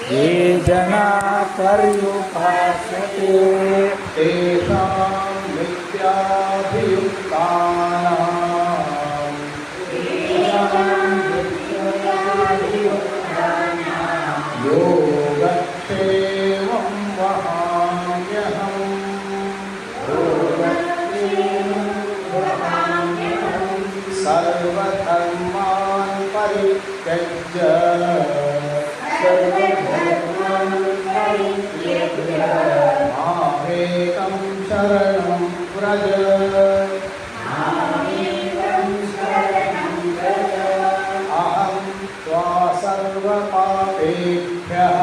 ये जना पर्युपासते तेषां नित्याभियुक्तानां योगक्षेमं वहाम्यहम् सर्वधर्मान् परित्यज्य मामेकं शरणं व्रज अहं त्वा सर्वपापेभ्यः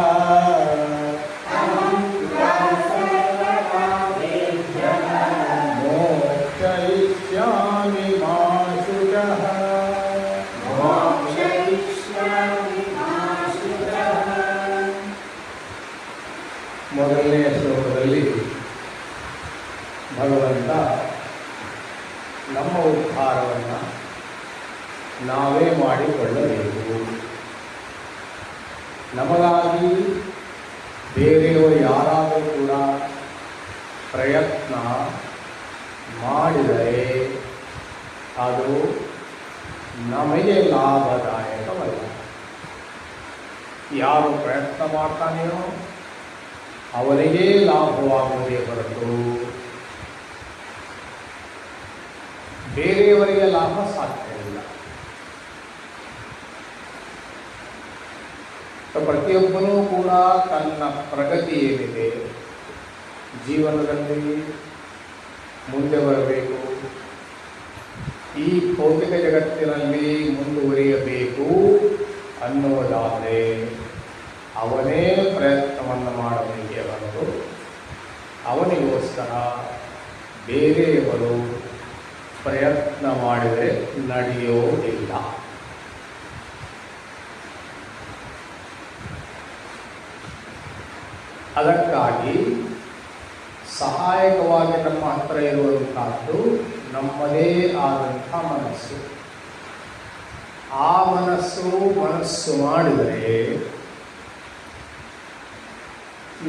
मोक्षयिष्यामि मा शुचः। ಮೊದಲನೆಯ ಶ್ಲೋಕದಲ್ಲಿ ಭಗವಂತ ನಮ್ಮ ಉದ್ಧಾರವನ್ನು ನಾವೇ ಮಾಡಿಕೊಳ್ಳಬೇಕು, ನಮಗಾಗಿ ಬೇರೆಯವರು ಯಾರಾದರೂ ಕೂಡ ಪ್ರಯತ್ನ ಮಾಡಿದರೆ ಅದು ನಮಗೆ ಲಾಭದಾಯಕವಲ್ಲ. ಯಾರು ಪ್ರಯತ್ನ ಮಾಡ್ತಾನೆಯೋ ಅವನಿಗೇ ಲಾಭವಾಗುವುದೇ ಹೊರತು ಬೇರೆಯವರಿಗೆ ಲಾಭ ಸಾಧ್ಯವಿಲ್ಲ. ಪ್ರತಿಯೊಬ್ಬನೂ ಕೂಡ ತನ್ನ ಪ್ರಗತಿ ಏನಿದೆ ಜೀವನದಲ್ಲಿ ಮುಂದೆ ಬರಬೇಕು, ಈ ಭೌತಿಕ ಜಗತ್ತಿನಲ್ಲಿ ಮುಂದುವರಿಯಬೇಕು ಅನ್ನುವುದಾದರೆ ಅವನೇ ಪ್ರಯತ್ನವನ್ನು ಮಾಡಬೇಕೇ ಹೊರತು ಅವನಿಗೋಸ್ಕರ ಬೇರೆಯವರು ಪ್ರಯತ್ನ ಮಾಡಿದರೆ ನಡೆಯೋದಿಲ್ಲ. ಅದಕ್ಕಾಗಿ ಸಹಾಯಕವಾಗಿ ನಮ್ಮ ಹತ್ರ ಇರುವಂತಹದ್ದು ನಮ್ಮದೇ ಆದಂಥ ಮನಸ್ಸು. ಆ ಮನಸ್ಸು ಮಾಡಿದರೆ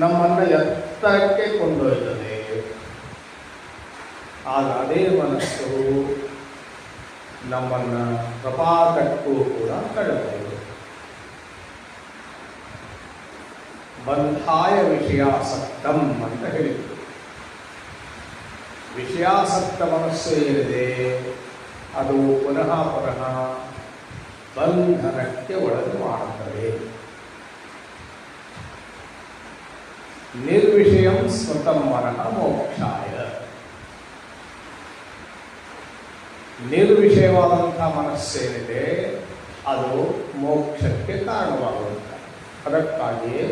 ನಮ್ಮನ್ನು ಎತ್ತರಕ್ಕೆ ಕೊಂಡೊಯ್ತದೆ. ಆಗ ಅದೇ ಮನಸ್ಸು ನಮ್ಮನ್ನು ಪ್ರಪಾತಕ್ಕೂ ಕೂಡ ತಳ್ಳಬಹುದು. ಬಂಧಾಯ ವಿಷಯಾಸಕ್ತಂ ಅಂತ ಹೇಳಿದ್ರು. ವಿಷಯಾಸಕ್ತ ಮನಸ್ಸು ಏನಿದೆ ಅದು ಪುನಃ ಬಂಧನಕ್ಕೆ ಒಳಗೆ ಮಾಡುತ್ತದೆ. ನಿರ್ವಿಷಯಂ ಸ್ವತಂ ಮನಃ ಮೋಕ್ಷಾಯ. ನಿರ್ವಿಷಯವಾದಂಥ ಮನಸ್ಸೇನಿದೆ ಅದು ಮೋಕ್ಷಕ್ಕೆ ಕಾರಣವಾಗುತ್ತದೆ. ಅದಕ್ಕಾಗಿಯೇ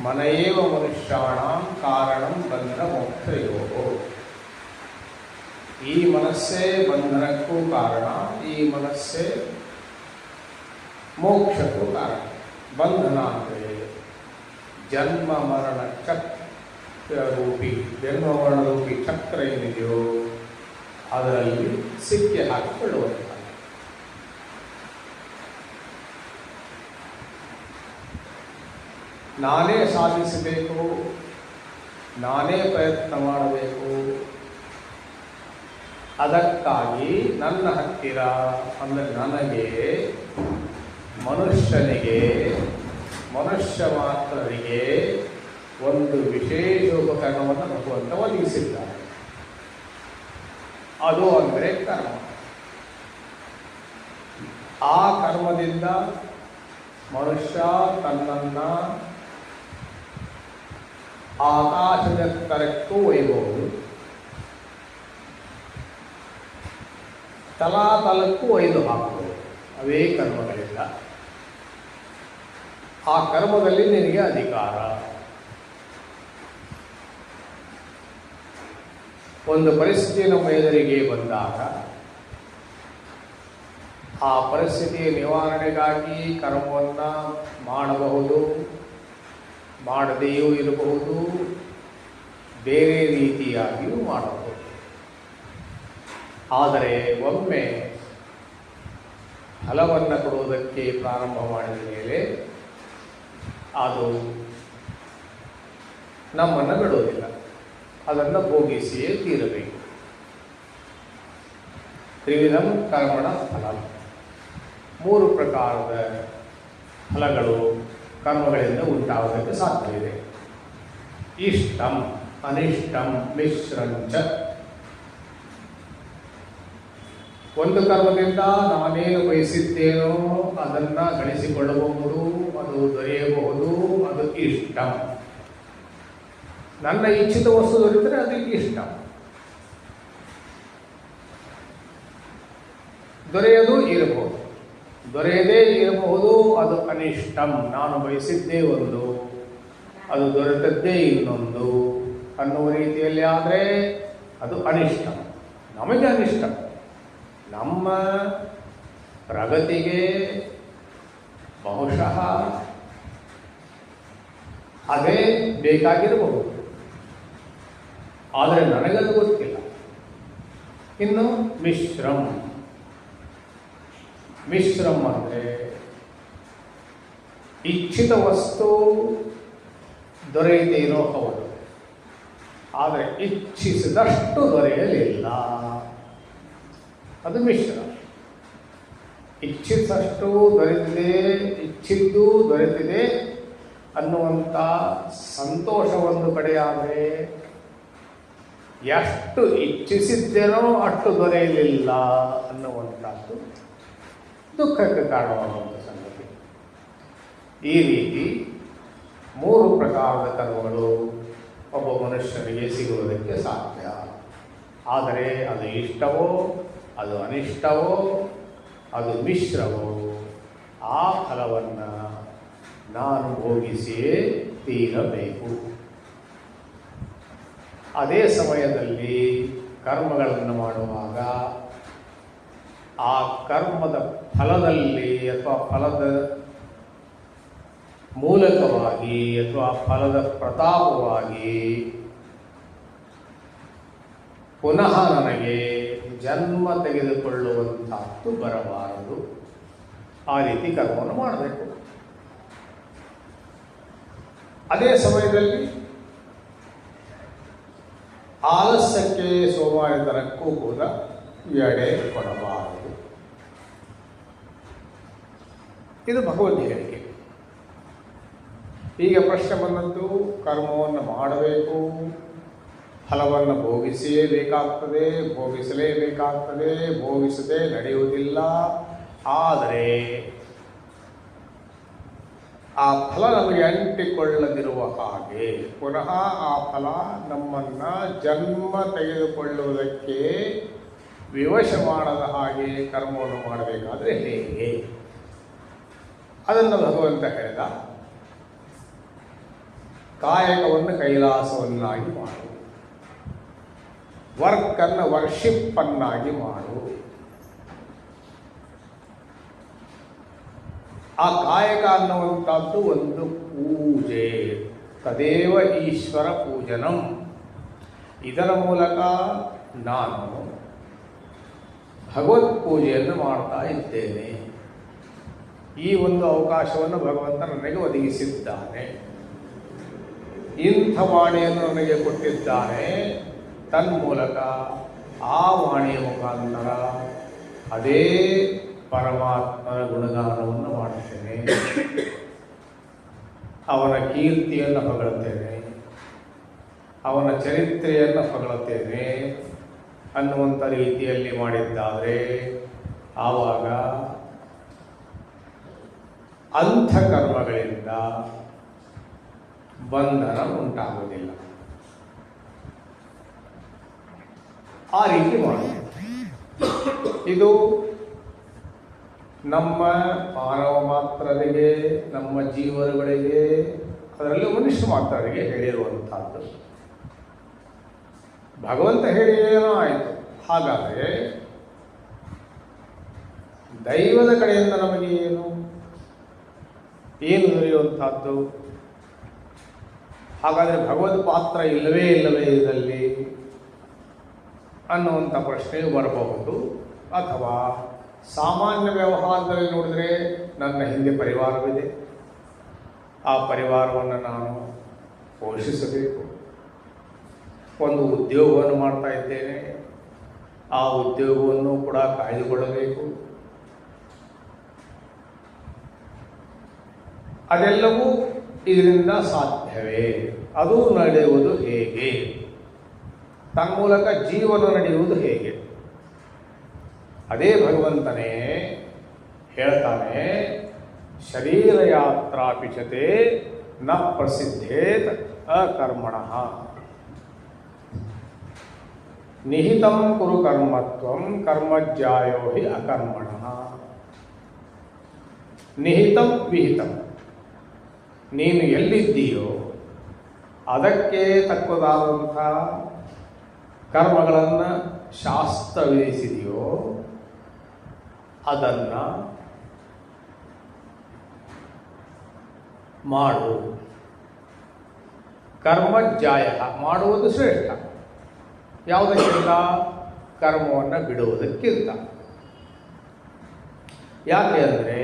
ಮನಯೇವ ಮನುಷ್ಯಾಣಾಂ ಕಾರಣಂ ಬಂಧನ ಮೋಕ್ಷಯೋಗೋ. ಈ ಮನಸ್ಸೇ ಬಂಧನಕ್ಕೂ ಕಾರಣ, ಈ ಮನಸ್ಸೇ ಮೋಕ್ಷಕ್ಕೂ ಕಾರಣ. ಬಂಧನ ಅಂದರೆ ಜನ್ಮ ಮರಣ ರೂಪಿ ಚಕ್ರ ಏನಿದೆಯೋ ಅದರಲ್ಲಿ ಸಿಕ್ಕಿ ಹಾಕಿಕೊಳ್ಳುವಂಥ. ನಾನೇ ಸಾಧಿಸಬೇಕು, ನಾನೇ ಪ್ರಯತ್ನ ಮಾಡಬೇಕು, ಅದಕ್ಕಾಗಿ ನನ್ನ ಹತ್ತಿರ ಅಂದರೆ ನನಗೆ, ಮನುಷ್ಯನಿಗೆ, ಮನುಷ್ಯ ಮಾತ್ರರಿಗೆ ಒಂದು ವಿಶೇಷ ಉಪಕರಣವನ್ನು ಭಗವಂತ ಒದಗಿಸಿದ್ದಾರೆ. ಅದು ಅಂದರೆ ಕರ್ಮ. ಆ ಕರ್ಮದಿಂದ ಮನುಷ್ಯ ತನ್ನನ್ನು ಆಕಾಶದ ಎತ್ತರಕ್ಕೂ ಒಯ್ಯಬಹುದು, ತಲಾತಲಕ್ಕೂ ಒಯ್ದು ಹಾಕಬಹುದು. ಅವೇ ಕರ್ಮಗಳಿಂದ. ಆ ಕರ್ಮದಲ್ಲಿ ನಿನಗೆ ಅಧಿಕಾರ. ಒಂದು ಪರಿಸ್ಥಿತಿ ನಮ್ಮ ಎದುರಿಗೆ ಬಂದಾಗ ಆ ಪರಿಸ್ಥಿತಿಯ ನಿವಾರಣೆಗಾಗಿ ಕರ್ಮವನ್ನು ಮಾಡಬಹುದು, ಮಾಡದೆಯೂ ಇರಬಹುದು, ಬೇರೆ ರೀತಿಯಾಗಿಯೂ ಮಾಡಬಹುದು. ಆದರೆ ಒಮ್ಮೆ ಫಲವನ್ನು ಕೊಡುವುದಕ್ಕೆ ಪ್ರಾರಂಭ ಮಾಡಿದ ಮೇಲೆ ಅದು ನಮ್ಮನ್ನು ಬಿಡೋದಿಲ್ಲ, ಅದನ್ನು ಭೋಗಿಸಿಯೇ ತೀರಬೇಕು. ತ್ರಿವಿಧಂ ಕರ್ಮಣ ಫಲ, 3 ಪ್ರಕಾರದ ಫಲಗಳು ಕರ್ಮಗಳಿಂದ ಉಂಟಾಗೋದಕ್ಕೆ ಸಾಧ್ಯವಿದೆ. ಇಷ್ಟಂ, ಅನಿಷ್ಟಂ, ಮಿಶ್ರಂಚ. ಒಂದು ಕರ್ಮದಿಂದ ನಾನೇನು ಬಯಸಿದ್ದೇನೋ ಅದನ್ನು ಗಳಿಸಿಕೊಳ್ಳಬಹುದು, ಅದು ದೊರೆಯಬಹುದು, ಅದು ಇಷ್ಟಂ. ನನ್ನ ಇಚ್ಛಿತ ವಸ್ತು ದೊರೆತರೆ ಅದು ಇಷ್ಟ. ದೊರೆಯದು ಇರಬಹುದು, ದೊರೆಯದೇ ಇರಬಹುದು, ಅದು ಅನಿಷ್ಟಂ. ನಾನು ಬಯಸಿದ್ದೇ ಒಂದು, ಅದು ದೊರೆತದ್ದೇ ಇನ್ನೊಂದು ಅನ್ನುವ ರೀತಿಯಲ್ಲಿ ಆದರೆ ಅದು ಅನಿಷ್ಟ. ನಮಗೆ ಅನಿಷ್ಟ, ನಮ್ಮ ಪ್ರಗತಿಗೆ ಬಹುಶಃ ಅದೇ ಬೇಕಾಗಿರಬಹುದು, ಆದರೆ ನನಗದು ಗೊತ್ತಿಲ್ಲ. ಇನ್ನು ಮಿಶ್ರಂ. ಮಿಶ್ರಂ ಅಂದರೆ ಇಚ್ಛಿತ ವಸ್ತು ದೊರೆಯುತ್ತೇನೋ ಹೌದು, ಆದರೆ ಇಚ್ಛಿಸಿದಷ್ಟು ದೊರೆಯಲಿಲ್ಲ, ಅದು ಮಿಶ್ರ. ಇಚ್ಛಿಸಿದಷ್ಟು ದೊರೆತಿದೆ, ಇಚ್ಛಿದ್ದು ದೊರೆತಿದೆ ಅನ್ನುವಂಥ ಸಂತೋಷ ಒಂದು ಕಡೆಯಾದರೆ, ಎಷ್ಟು ಇಚ್ಛಿಸಿದ್ದೇನೋ ಅಷ್ಟು ದೊರೆಯಲಿಲ್ಲ ಅನ್ನುವಂಥದ್ದು ದುಃಖಕ್ಕೆ ಕಾರಣವಾಗುವಂಥ ಸಂಗತಿ. ಈ ರೀತಿ 3 ಪ್ರಕಾರದ ಕರ್ಮಗಳು ಒಬ್ಬ ಮನುಷ್ಯನಿಗೆ ಸಿಗುವುದಕ್ಕೆ ಸಾಧ್ಯ. ಆದರೆ ಅದು ಇಷ್ಟವೋ, ಅದು ಅನಿಷ್ಟವೋ, ಅದು ಮಿಶ್ರವೋ, ಆ ಫಲವನ್ನು ನಾನು ಭೋಗಿಸಿಯೇ ತೀರಬೇಕು. ಅದೇ ಸಮಯದಲ್ಲಿ ಕರ್ಮಗಳನ್ನು ಮಾಡುವಾಗ ಆ ಕರ್ಮದ ಫಲದಲ್ಲಿ ಅಥವಾ ಫಲದ ಮೂಲಕವಾಗಿ ಅಥವಾ ಫಲದ ಪ್ರತಾಪವಾಗಿ ಪುನಃ ನನಗೆ ಜನ್ಮ ತೆಗೆದುಕೊಳ್ಳುವಂಥದ್ದು ಬರಬಾರದು. ಆ ರೀತಿ ಕರ್ಮವನ್ನು ಮಾಡಬೇಕು. ಅದೇ ಸಮಯದಲ್ಲಿ ಆಲಸ್ಯಕ್ಕೆ, ಸೋಮಾರಿತನಕ್ಕೂ ಕೂಡ ಎಡೆ ಕೊಡಬಾರದು. ಇದು ಭಗವದ್ ಹೇಳಿಕೆ. ಈಗ ಪ್ರಶ್ನೆ ಬಂದದ್ದು, ಕರ್ಮವನ್ನು ಮಾಡಬೇಕು, ಫಲವನ್ನು ಭೋಗಿಸಿಯೇ ಬೇಕಾಗ್ತದೆ, ಭೋಗಿಸಲೇಬೇಕಾಗ್ತದೆ, ಭೋಗಿಸದೆ ನಡೆಯುವುದಿಲ್ಲ. ಆದರೆ ಆ ಫಲ ನಮಗೆ ಅಂಟಿಕೊಳ್ಳದಿರುವ ಹಾಗೆ, ಪುನಃ ಆ ಫಲ ನಮ್ಮನ್ನು ಜನ್ಮ ತೆಗೆದುಕೊಳ್ಳುವುದಕ್ಕೆ ವಿವಶ ಮಾಡದ ಹಾಗೆ ಕರ್ಮವನ್ನು ಮಾಡಬೇಕಾದ್ರೆ ಹೇಗೆ? ಅದನ್ನು ಭಗವಂತ ಹೇಳಿದ, ಕಾಯಕವನ್ನು ಕೈಲಾಸವನ್ನಾಗಿ ಮಾಡು, ವರ್ಕನ್ನು ವರ್ಷಿಪ್ಪನ್ನಾಗಿ ಮಾಡು. ಆ ಕಾಯಕ ಅನ್ನುವಂಥದ್ದು ಒಂದು ಪೂಜೆ, ತದೇವ ಈಶ್ವರ ಪೂಜನಂ. ಇದರ ಮೂಲಕ ನಾನು ಭಗವತ್ ಪೂಜೆಯನ್ನು ಮಾಡ್ತಾ ಇದ್ದೇನೆ. ಈ ಒಂದು ಅವಕಾಶವನ್ನು ಭಗವಂತ ನನಗೆ ಒದಗಿಸಿದ್ದಾನೆ, ಇಂಥ ವಾಣಿಯನ್ನು ನನಗೆ ಕೊಟ್ಟಿದ್ದಾನೆ. ತನ್ಮೂಲಕ ಆ ವಾಣಿಯ ಮುಖಾಂತರ ಅದೇ ಪರಮಾತ್ಮನ ಗುಣಗಾನವನ್ನು ಮಾಡುತ್ತೇನೆ, ಅವನ ಕೀರ್ತಿಯನ್ನು ಹೊಗಳುತ್ತೇನೆ, ಅವನ ಚರಿತ್ರೆಯನ್ನು ಹೊಗಳುತ್ತೇನೆ ಅನ್ನುವಂಥ ರೀತಿಯಲ್ಲಿ ಮಾಡಿದ್ದಾದರೆ ಆವಾಗ ಅಂಥ ಕರ್ಮಗಳಿಂದ ಬಂಧನ ಉಂಟಾಗುವುದಿಲ್ಲ. ಆ ರೀತಿ ಮಾಡಿ. ಇದು ನಮ್ಮ ಮಾನವ ಮಾತ್ರರಿಗೆ, ನಮ್ಮ ಜೀವರುಗಳಿಗೆ, ಅದರಲ್ಲಿ ಮನುಷ್ಯ ಮಾತ್ರರಿಗೆ ಹೇಳಿರುವಂಥದ್ದು. ಭಗವಂತ ಹೇಳಿ ಏನೋ ಆಯಿತು. ಹಾಗಾದರೆ ದೈವದ ಕಡೆಯಿಂದ ನಮಗೆ ಏನು ದೊರೆಯುವಂಥದ್ದು? ಹಾಗಾದರೆ ಭಗವದ್ ಪಾತ್ರ ಇಲ್ಲವೇ ಇದರಲ್ಲಿ ಅನ್ನುವಂಥ ಪ್ರಶ್ನೆಯು ಬರಬಹುದು. ಅಥವಾ ಸಾಮಾನ್ಯ ವ್ಯವಹಾರದಲ್ಲಿ ನೋಡಿದರೆ ನನ್ನ ಹಿಂದೆ ಪರಿವಾರವಿದೆ, ಆ ಪರಿವಾರವನ್ನು ನಾನು ಪೋಷಿಸಬೇಕು. ಒಂದು ಉದ್ಯೋಗವನ್ನು ಮಾಡ್ತಾ ಇದ್ದೇನೆ, ಆ ಉದ್ಯೋಗವನ್ನು ಕೂಡ ಕಾಯ್ದುಕೊಳ್ಳಬೇಕು. ಅದೆಲ್ಲವೂ ಇದರಿಂದ ಸಾಧ್ಯವೇ? ಅದು ನಡೆಯುವುದು ಹೇಗೆ? ತನ್ಮೂಲಕ ಜೀವನ ನಡೆಯುವುದು ಹೇಗೆ? ಅದೇ ಭಗವಂತನೇ ಹೇಳ್ತಾನೆ, ಶರೀರ ಯಾತ್ರಾಪಿಚತೆ ನ ಪ್ರಸಿದ್ಧೇತ್ ಅಕರ್ಮಣಃ ನಿಹಿತಂ ಕುರು ಕರ್ಮತ್ವಂ ಕರ್ಮಜ್ಯಾಯೋ ಹಿ ಅಕರ್ಮಣಃ. ನಿಹಿತಂ ವಿಹಿತಂ, ನೀನು ಎಲ್ಲಿದ್ದೀಯೋ ಅದಕ್ಕೆ ತಕ್ಕದಾದಂಥ ಕರ್ಮಗಳನ್ನು ಶಾಸ್ತ್ರ ವಿಧಿಸಿದೆಯೋ ಅದನ್ನು ಮಾಡು. ಕರ್ಮಜ್ಯಾಯ, ಮಾಡುವುದು ಶ್ರೇಷ್ಠ. ಯಾವುದಕ್ಕಿಂತ? ಕರ್ಮವನ್ನು ಬಿಡುವುದಕ್ಕಿಂತ. ಯಾಕೆ ಅಂದರೆ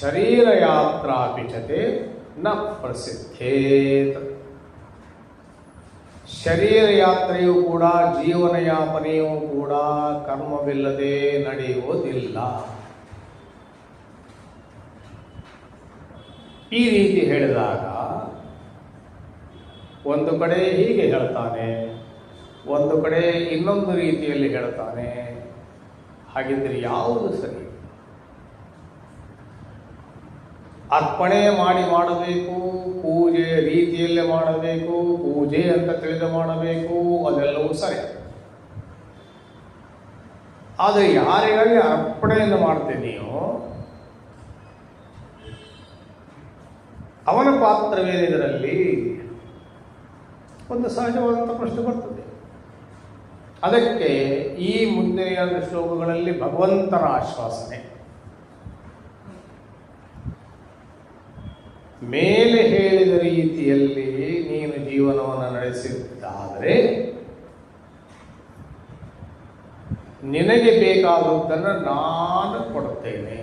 ಶರೀರ ಯಾತ್ರಾಪಿಚತೆ ನ ಪ್ರಸಿದ್ಧೇತ್. ಶರೀರ ಯಾತ್ರೆಯೂ ಕೂಡ, ಜೀವನ ಯಾಪನೆಯೂ ಕೂಡ ಕರ್ಮವಿಲ್ಲದೆ ನಡೆಯುವುದಿಲ್ಲ. ಈ ರೀತಿ ಹೇಳಿದಾಗ ಒಂದು ಕಡೆ ಹೀಗೆ ಹೇಳ್ತಾನೆ, ಒಂದು ಕಡೆ ಇನ್ನೊಂದು ರೀತಿಯಲ್ಲಿ ಹೇಳ್ತಾನೆ. ಹಾಗಿದ್ರೆ ಯಾವುದು ಸರಿ? ಅರ್ಪಣೆ ಮಾಡಬೇಕು, ಪೂಜೆ ರೀತಿಯಲ್ಲೇ ಮಾಡಬೇಕು, ಪೂಜೆ ಅಂತ ತಿಳಿದು ಮಾಡಬೇಕು, ಅದೆಲ್ಲವೂ ಸರಿ. ಆದರೆ ಯಾರಿಗಾಗಿ ಅರ್ಪಣೆಯನ್ನು ಮಾಡ್ತೀನಿಯೋ ಅವನ ಪಾತ್ರವೇನಿದರಲ್ಲಿ ಒಂದು ಸಹಜವಾದಂಥ ಪ್ರಶ್ನೆ ಬರ್ತದೆ. ಅದಕ್ಕೆ ಈ ಮುಂದಿನ ಶ್ಲೋಕಗಳಲ್ಲಿ ಭಗವಂತನ ಆಶ್ವಾಸನೆ. ಮೇಲೆ ಹೇಳಿದ ರೀತಿಯಲ್ಲಿ ನೀನು ಜೀವನವನ್ನು ನಡೆಸಿದ್ದಾದರೆ ನಿನಗೆ ಬೇಕಾದದ್ದನ್ನು ನಾನು ಕೊಡುತ್ತೇನೆ.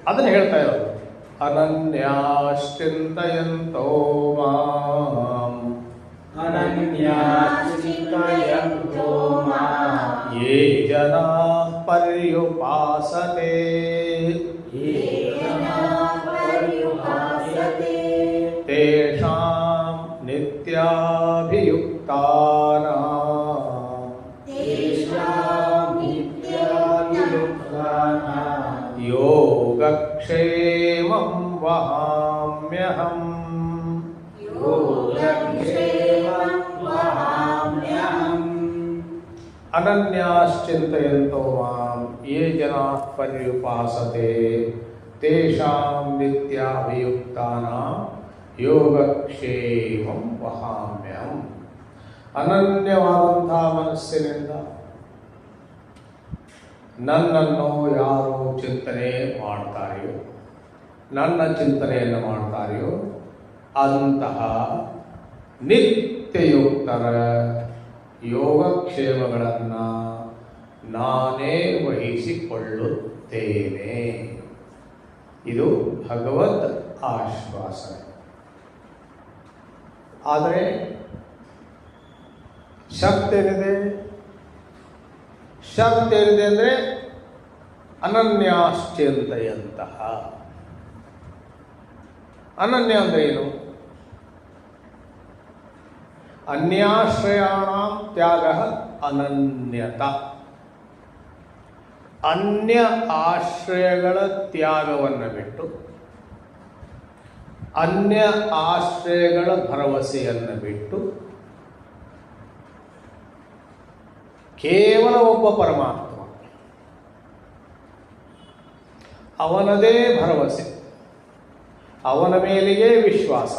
ಅದನ್ನು ಹೇಳ್ತಾ ಇರೋದು. ಅನನ್ಯಾಶ್ಚಿಂತಯಂತೋ ಮಾಂ ಯೇ ಜನಾ ಪರ್ಯುಪಾಸತೆ ತೇಷಾಂ ನಿತ್ಯಾಭಿಯುಕ್ತಾನಾಂ ಯೋಗಕ್ಷೇಮಂ ವಹಾಮ್ಯಹಂ. ಅನನ್ಯಾಶ್ಚಿಂತಯಂತೋ ಮಾಂ ಯೇ ಜನಾಃ ಪರ್ಯುಪಾಸತೆ ತೇಷಾಂ ನಿತ್ಯಾಭಿಯುಕ್ತಾನಾಂ ಯೋಗಕ್ಷೇಮಂ ವಹಾಮ್ಯಹಂ. ಅನನ್ಯವಾದಂಥ ಮನಸ್ಸಿನಿಂದ ನನ್ನನ್ನು ಯಾರು ಚಿಂತನೆ ಮಾಡ್ತಾರೆಯೋ, ನನ್ನ ಚಿಂತನೆಯನ್ನು ಮಾಡ್ತಾರೆಯೋ ಅಂತಹ ನಿತ್ಯಯುಕ್ತರ ಯೋಗಕ್ಷೇಮಗಳನ್ನು ನಾನೇ ವಹಿಸಿಕೊಳ್ಳುತ್ತೇನೆ. ಇದು ಭಗವದ್ ಆಶ್ವಾಸನೆ. ಆದರೆ ಶಕ್ತಿ ಏನಿದೆ? ಶಕ್ತಿ ಏನಿದೆ ಅಂದರೆ ಅನನ್ಯಾಶ್ಚಿಂತಯಂತಹ. ಅನನ್ಯ ಅಂದರೆ ಏನು? ಅನ್ಯಾಶ್ರಯಾಣಾಂ ತ್ಯಾಗ ಅನನ್ಯತ. ಅನ್ಯ ಆಶ್ರಯಗಳ ತ್ಯಾಗವನ್ನು ಬಿಟ್ಟು ಅನ್ಯ ಆಶ್ರಯಗಳ ಭರವಸೆಯನ್ನು ಬಿಟ್ಟು ಕೇವಲ ಒಬ್ಬ ಪರಮಾತ್ಮ, ಅವನದೇ ಭರವಸೆ, ಅವನ ಮೇಲೆಯೇ ವಿಶ್ವಾಸ,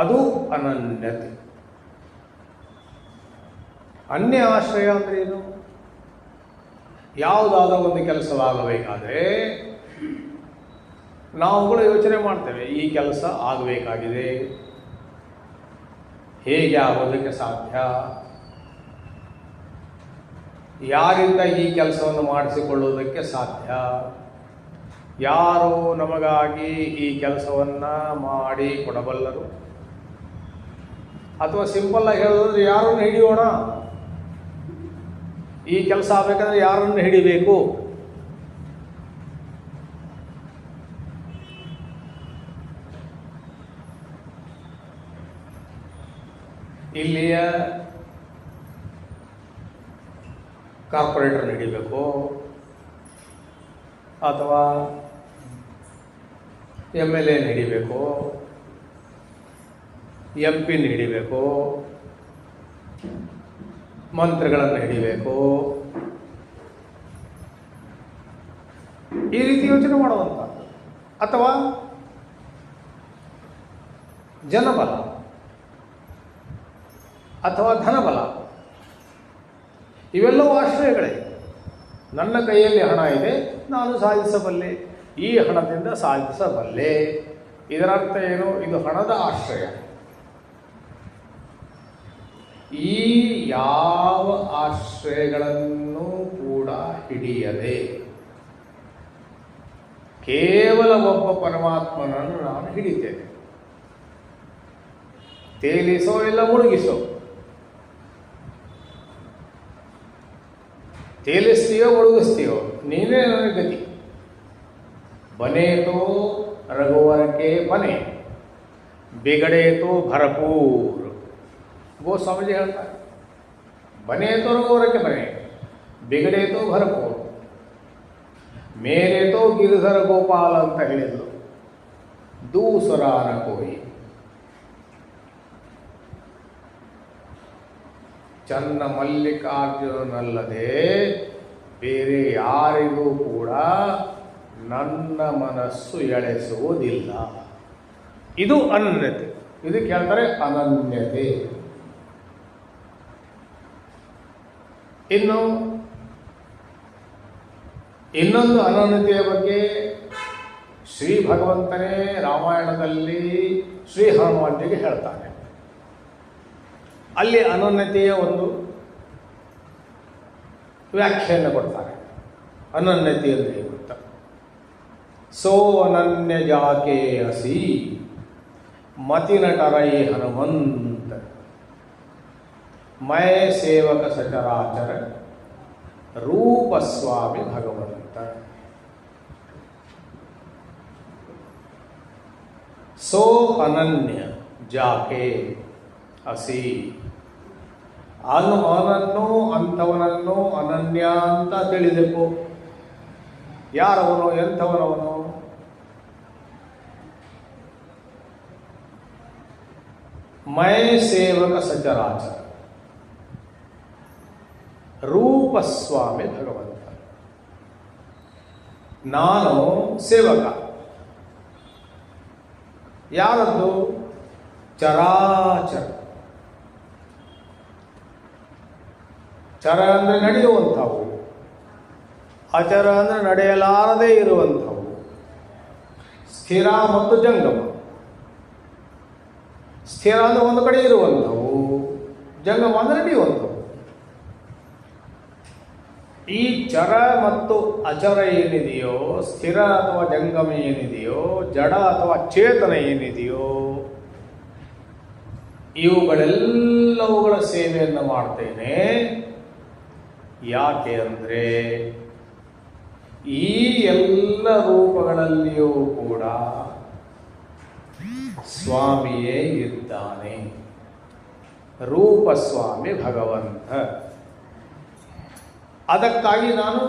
ಅದು ಅನನ್ಯತೆ. ಅನ್ಯ ಆಶ್ರಯ ಅಂದರೆ ಏನು? ಯಾವುದಾದ ಒಂದು ಕೆಲಸವಾಗಬೇಕಾದ್ರೆ ನಾವುಗಳು ಯೋಚನೆ ಮಾಡ್ತೇವೆ, ಈ ಕೆಲಸ ಆಗಬೇಕಾಗಿದೆ, ಹೇಗೆ ಆಗೋದಕ್ಕೆ ಸಾಧ್ಯ? ಯಾರಿಂದ ಈ ಕೆಲಸವನ್ನು ಮಾಡಿಸಿಕೊಳ್ಳುವುದಕ್ಕೆ ಸಾಧ್ಯ? ಯಾರು ನಮಗಾಗಿ ಈ ಕೆಲಸವನ್ನು ಮಾಡಿ ಕೊಡಬಲ್ಲರು? ಅಥವಾ ಸಿಂಪಲ್ ಆಗಿ ಹೇಳೋದ್ರೆ ಯಾರನ್ನು ಹಿಡಿಯೋಣ? ಈ ಕೆಲಸ ಆಗಬೇಕಂದ್ರೆ ಯಾರನ್ನು ಹಿಡಿಬೇಕು? ಇಲ್ಲಿಯ ಕಾರ್ಪೊರೇಟರ್ ಹಿಡಿಬೇಕು, ಅಥವಾ MLA ಹಿಡಿಬೇಕು, MP ಹಿಡಿಬೇಕು, ಮಂತ್ರಿಗಳನ್ನು ಹಿಡಿಬೇಕು, ಈ ರೀತಿ ಯೋಚನೆ ಮಾಡುವಂಥ, ಅಥವಾ ಜನಬಲ ಅಥವಾ ಧನಬಲ, ಇವೆಲ್ಲವೂ ಆಶ್ರಯಗಳೇ. ನನ್ನ ಕೈಯಲ್ಲಿ ಹಣ ಇದೆ, ನಾನು ಸಾಧಿಸಬಲ್ಲೆ, ಈ ಹಣದಿಂದ ಸಾಧಿಸಬಲ್ಲೆ. ಇದರರ್ಥ ಏನು? ಇದು ಹಣದ ಆಶ್ರಯ. ಈ ಯಾವ ಆಶ್ರಯಗಳನ್ನು ಕೂಡ ಹಿಡಿಯದೆ ಕೇವಲ ಒಬ್ಬ ಪರಮಾತ್ಮನನ್ನು ನಾನು ಹಿಡಿತೇನೆ. ತೇಲಿಸೋ ಇಲ್ಲ ಮುಳುಗಿಸೋ, ತೇಲಿಸ್ತೀಯೋ ಮುಳುಗಿಸ್ತೀಯೋ ನೀನೇ ನನಗೆ ಗತಿ. ಬನೇತೋ ರಘುವರಕ್ಕೆ ಬನೆ, ಬಿಗಡೇತೋ ಭರಪೂರ್. ಗೋಸ್ವಾಮೀಜಿ ಹೇಳ್ತಾರೆ, ಬನೇತೋ ರಘುವರಕ್ಕೆ ಬನೆ, ಬಿಗಡೇತೋ ಭರಪೂರ್, ಮೇಲೇತೋ ಗಿರಿಧರ ಗೋಪಾಲ ಅಂತ ಹೇಳಿದ್ರು. ದೂಸರಾನ ಕೋಯಿ, ಚನ್ನ ಮಲ್ಲಿಕಾರ್ಜುನನಲ್ಲದೆ ಬೇರೆ ಯಾರಿಗೂ ಕೂಡ ನನ್ನ ಮನಸ್ಸು ಎಳೆಸುವುದಿಲ್ಲ. ಇದು ಅನನ್ಯತೆ. ಇದಕ್ಕೆ ಹೇಳ್ತಾರೆ ಅನನ್ಯತೆ. ಇನ್ನು ಇನ್ನೊಂದು ಅನನ್ಯತೆಯ ಬಗ್ಗೆ ಶ್ರೀ ಭಗವಂತನೇ ರಾಮಾಯಣದಲ್ಲಿ ಶ್ರೀ ಹನುಮಾನ್ಜಿಗೆ ಹೇಳ್ತಾನೆ. ಅಲ್ಲಿ ಅನನ್ಯತೆಯ ಒಂದು ವ್ಯಾಖ್ಯೆಯನ್ನು ಕೊಡ್ತಾರೆ. ಅನನ್ಯತೆ ಅಂದರೆ ಏನು ಅಂತ. ಸೋ ಅನನ್ಯ ಜಾಕೆ ಹಸಿ ಮತಿ ನಟರೈ ಹನುಮಂತ, ಮಯ ಸೇವಕ ಸಚರಾಚರ ರೂಪ ಸ್ವಾಮಿ ಭಗವಂತ. ಸೋ ಅನನ್ಯ ಜಾಕೆ ಹಸಿ, ಅವನನ್ನು ಅಂಥವನನ್ನು ಅನನ್ಯ ಅಂತ ತಿಳಿದೆವು. ಯಾರವನು? ಎಂಥವನವನು? ಮೈ ಸೇವಕ ಸಚರಾಚರ ರೂಪಸ್ವಾಮಿ ಭಗವಂತ. ನಾನು ಸೇವಕ. ಯಾರದ್ದು? ಚರಾಚರ. ಚರ ಅಂದರೆ ನಡೆಯುವಂಥವು, ಅಚರ ಅಂದರೆ ನಡೆಯಲಾರದೇ ಇರುವಂಥವು, ಸ್ಥಿರ ಮತ್ತು ಜಂಗಮ. ಸ್ಥಿರ ಅಂದರೆ ಒಂದು ಕಡೆ ಇರುವಂಥವು, ಜಂಗಮ ಅಂದರೆ ನಡೆಯುವಂಥವು. ಈ ಚರ ಮತ್ತು ಅಚರ ಏನಿದೆಯೋ, ಸ್ಥಿರ ಅಥವಾ ಜಂಗಮ ಏನಿದೆಯೋ, ಜಡ ಅಥವಾ ಚೇತನ ಏನಿದೆಯೋ, ಇವುಗಳೆಲ್ಲವುಗಳ ಸೇವೆಯನ್ನು ಮಾಡ್ತೇನೆ. ಯಾಕೆ ಅಂದರೆ ಈ ಎಲ್ಲ ರೂಪಗಳಲ್ಲಿಯೂ ಕೂಡ ಸ್ವಾಮಿಯೇ ಇದ್ದಾನೆ. ರೂಪಸ್ವಾಮಿ ಭಗವಂತ. ಅದಕ್ಕಾಗಿ ನಾನು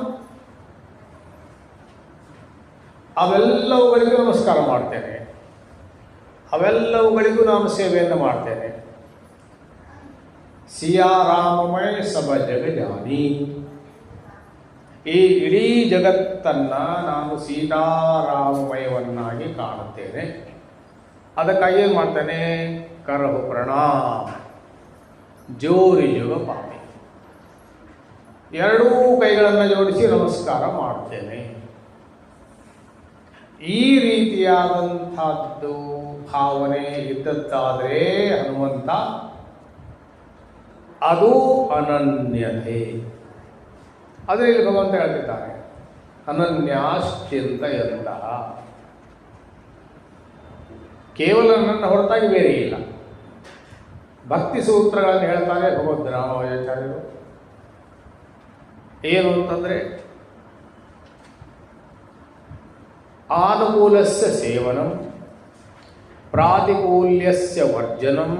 ಅವೆಲ್ಲವುಗಳಿಗೂ ನಮಸ್ಕಾರ ಮಾಡ್ತೇನೆ, ಅವೆಲ್ಲವುಗಳಿಗೂ ನಾನು ಸೇವೆಯನ್ನು ಮಾಡ್ತೇನೆ. ಸಿಯಾ ರಾಮಮಯ ಸಬ ಜಗ ಜಾನಿ. ಈ ಇಡೀ ಜಗತ್ತನ್ನು ನಾನು ಸೀತಾರಾಮಮಯವನ್ನಾಗಿ ಕಾಣುತ್ತೇನೆ. ಅದಕ್ಕಾಗಿ ಏನು ಮಾಡ್ತೇನೆ? ಕರಹು ಪ್ರಣಾಮ ಜೋರಿ ಜುಗ ಪಾಮಿ, ಎರಡೂ ಕೈಗಳನ್ನು ಜೋಡಿಸಿ ನಮಸ್ಕಾರ ಮಾಡ್ತೇನೆ. ಈ ರೀತಿಯಾದಂಥದ್ದು ಭಾವನೆ ಇದ್ದದ್ದಾದರೆ ಹನುಮಂತ, ಅದು ಅನನ್ಯತೆ. ಆದರೆ ಇಲ್ಲಿ ಭಗವಂತ ಹೇಳ್ತಿದ್ದಾನೆ ಅನನ್ಯಾಶ್ಚಿಂತಯಂತಹ, ಕೇವಲ ನನ್ನ ಹೊರತಾಗಿ ಬೇರೆ ಇಲ್ಲ. ಭಕ್ತಿ ಸೂತ್ರಗಳನ್ನು ಹೇಳ್ತಾರೆ ಭಗವದ್ರಾಮಾಚಾರ್ಯರು. ಏನು ಅಂತಂದರೆ ಆನುಕೂಲಸ್ಯ ಸೇವನಂ ಪ್ರಾತಿಕೂಲ್ಯಸ್ಯ ವರ್ಜನಂ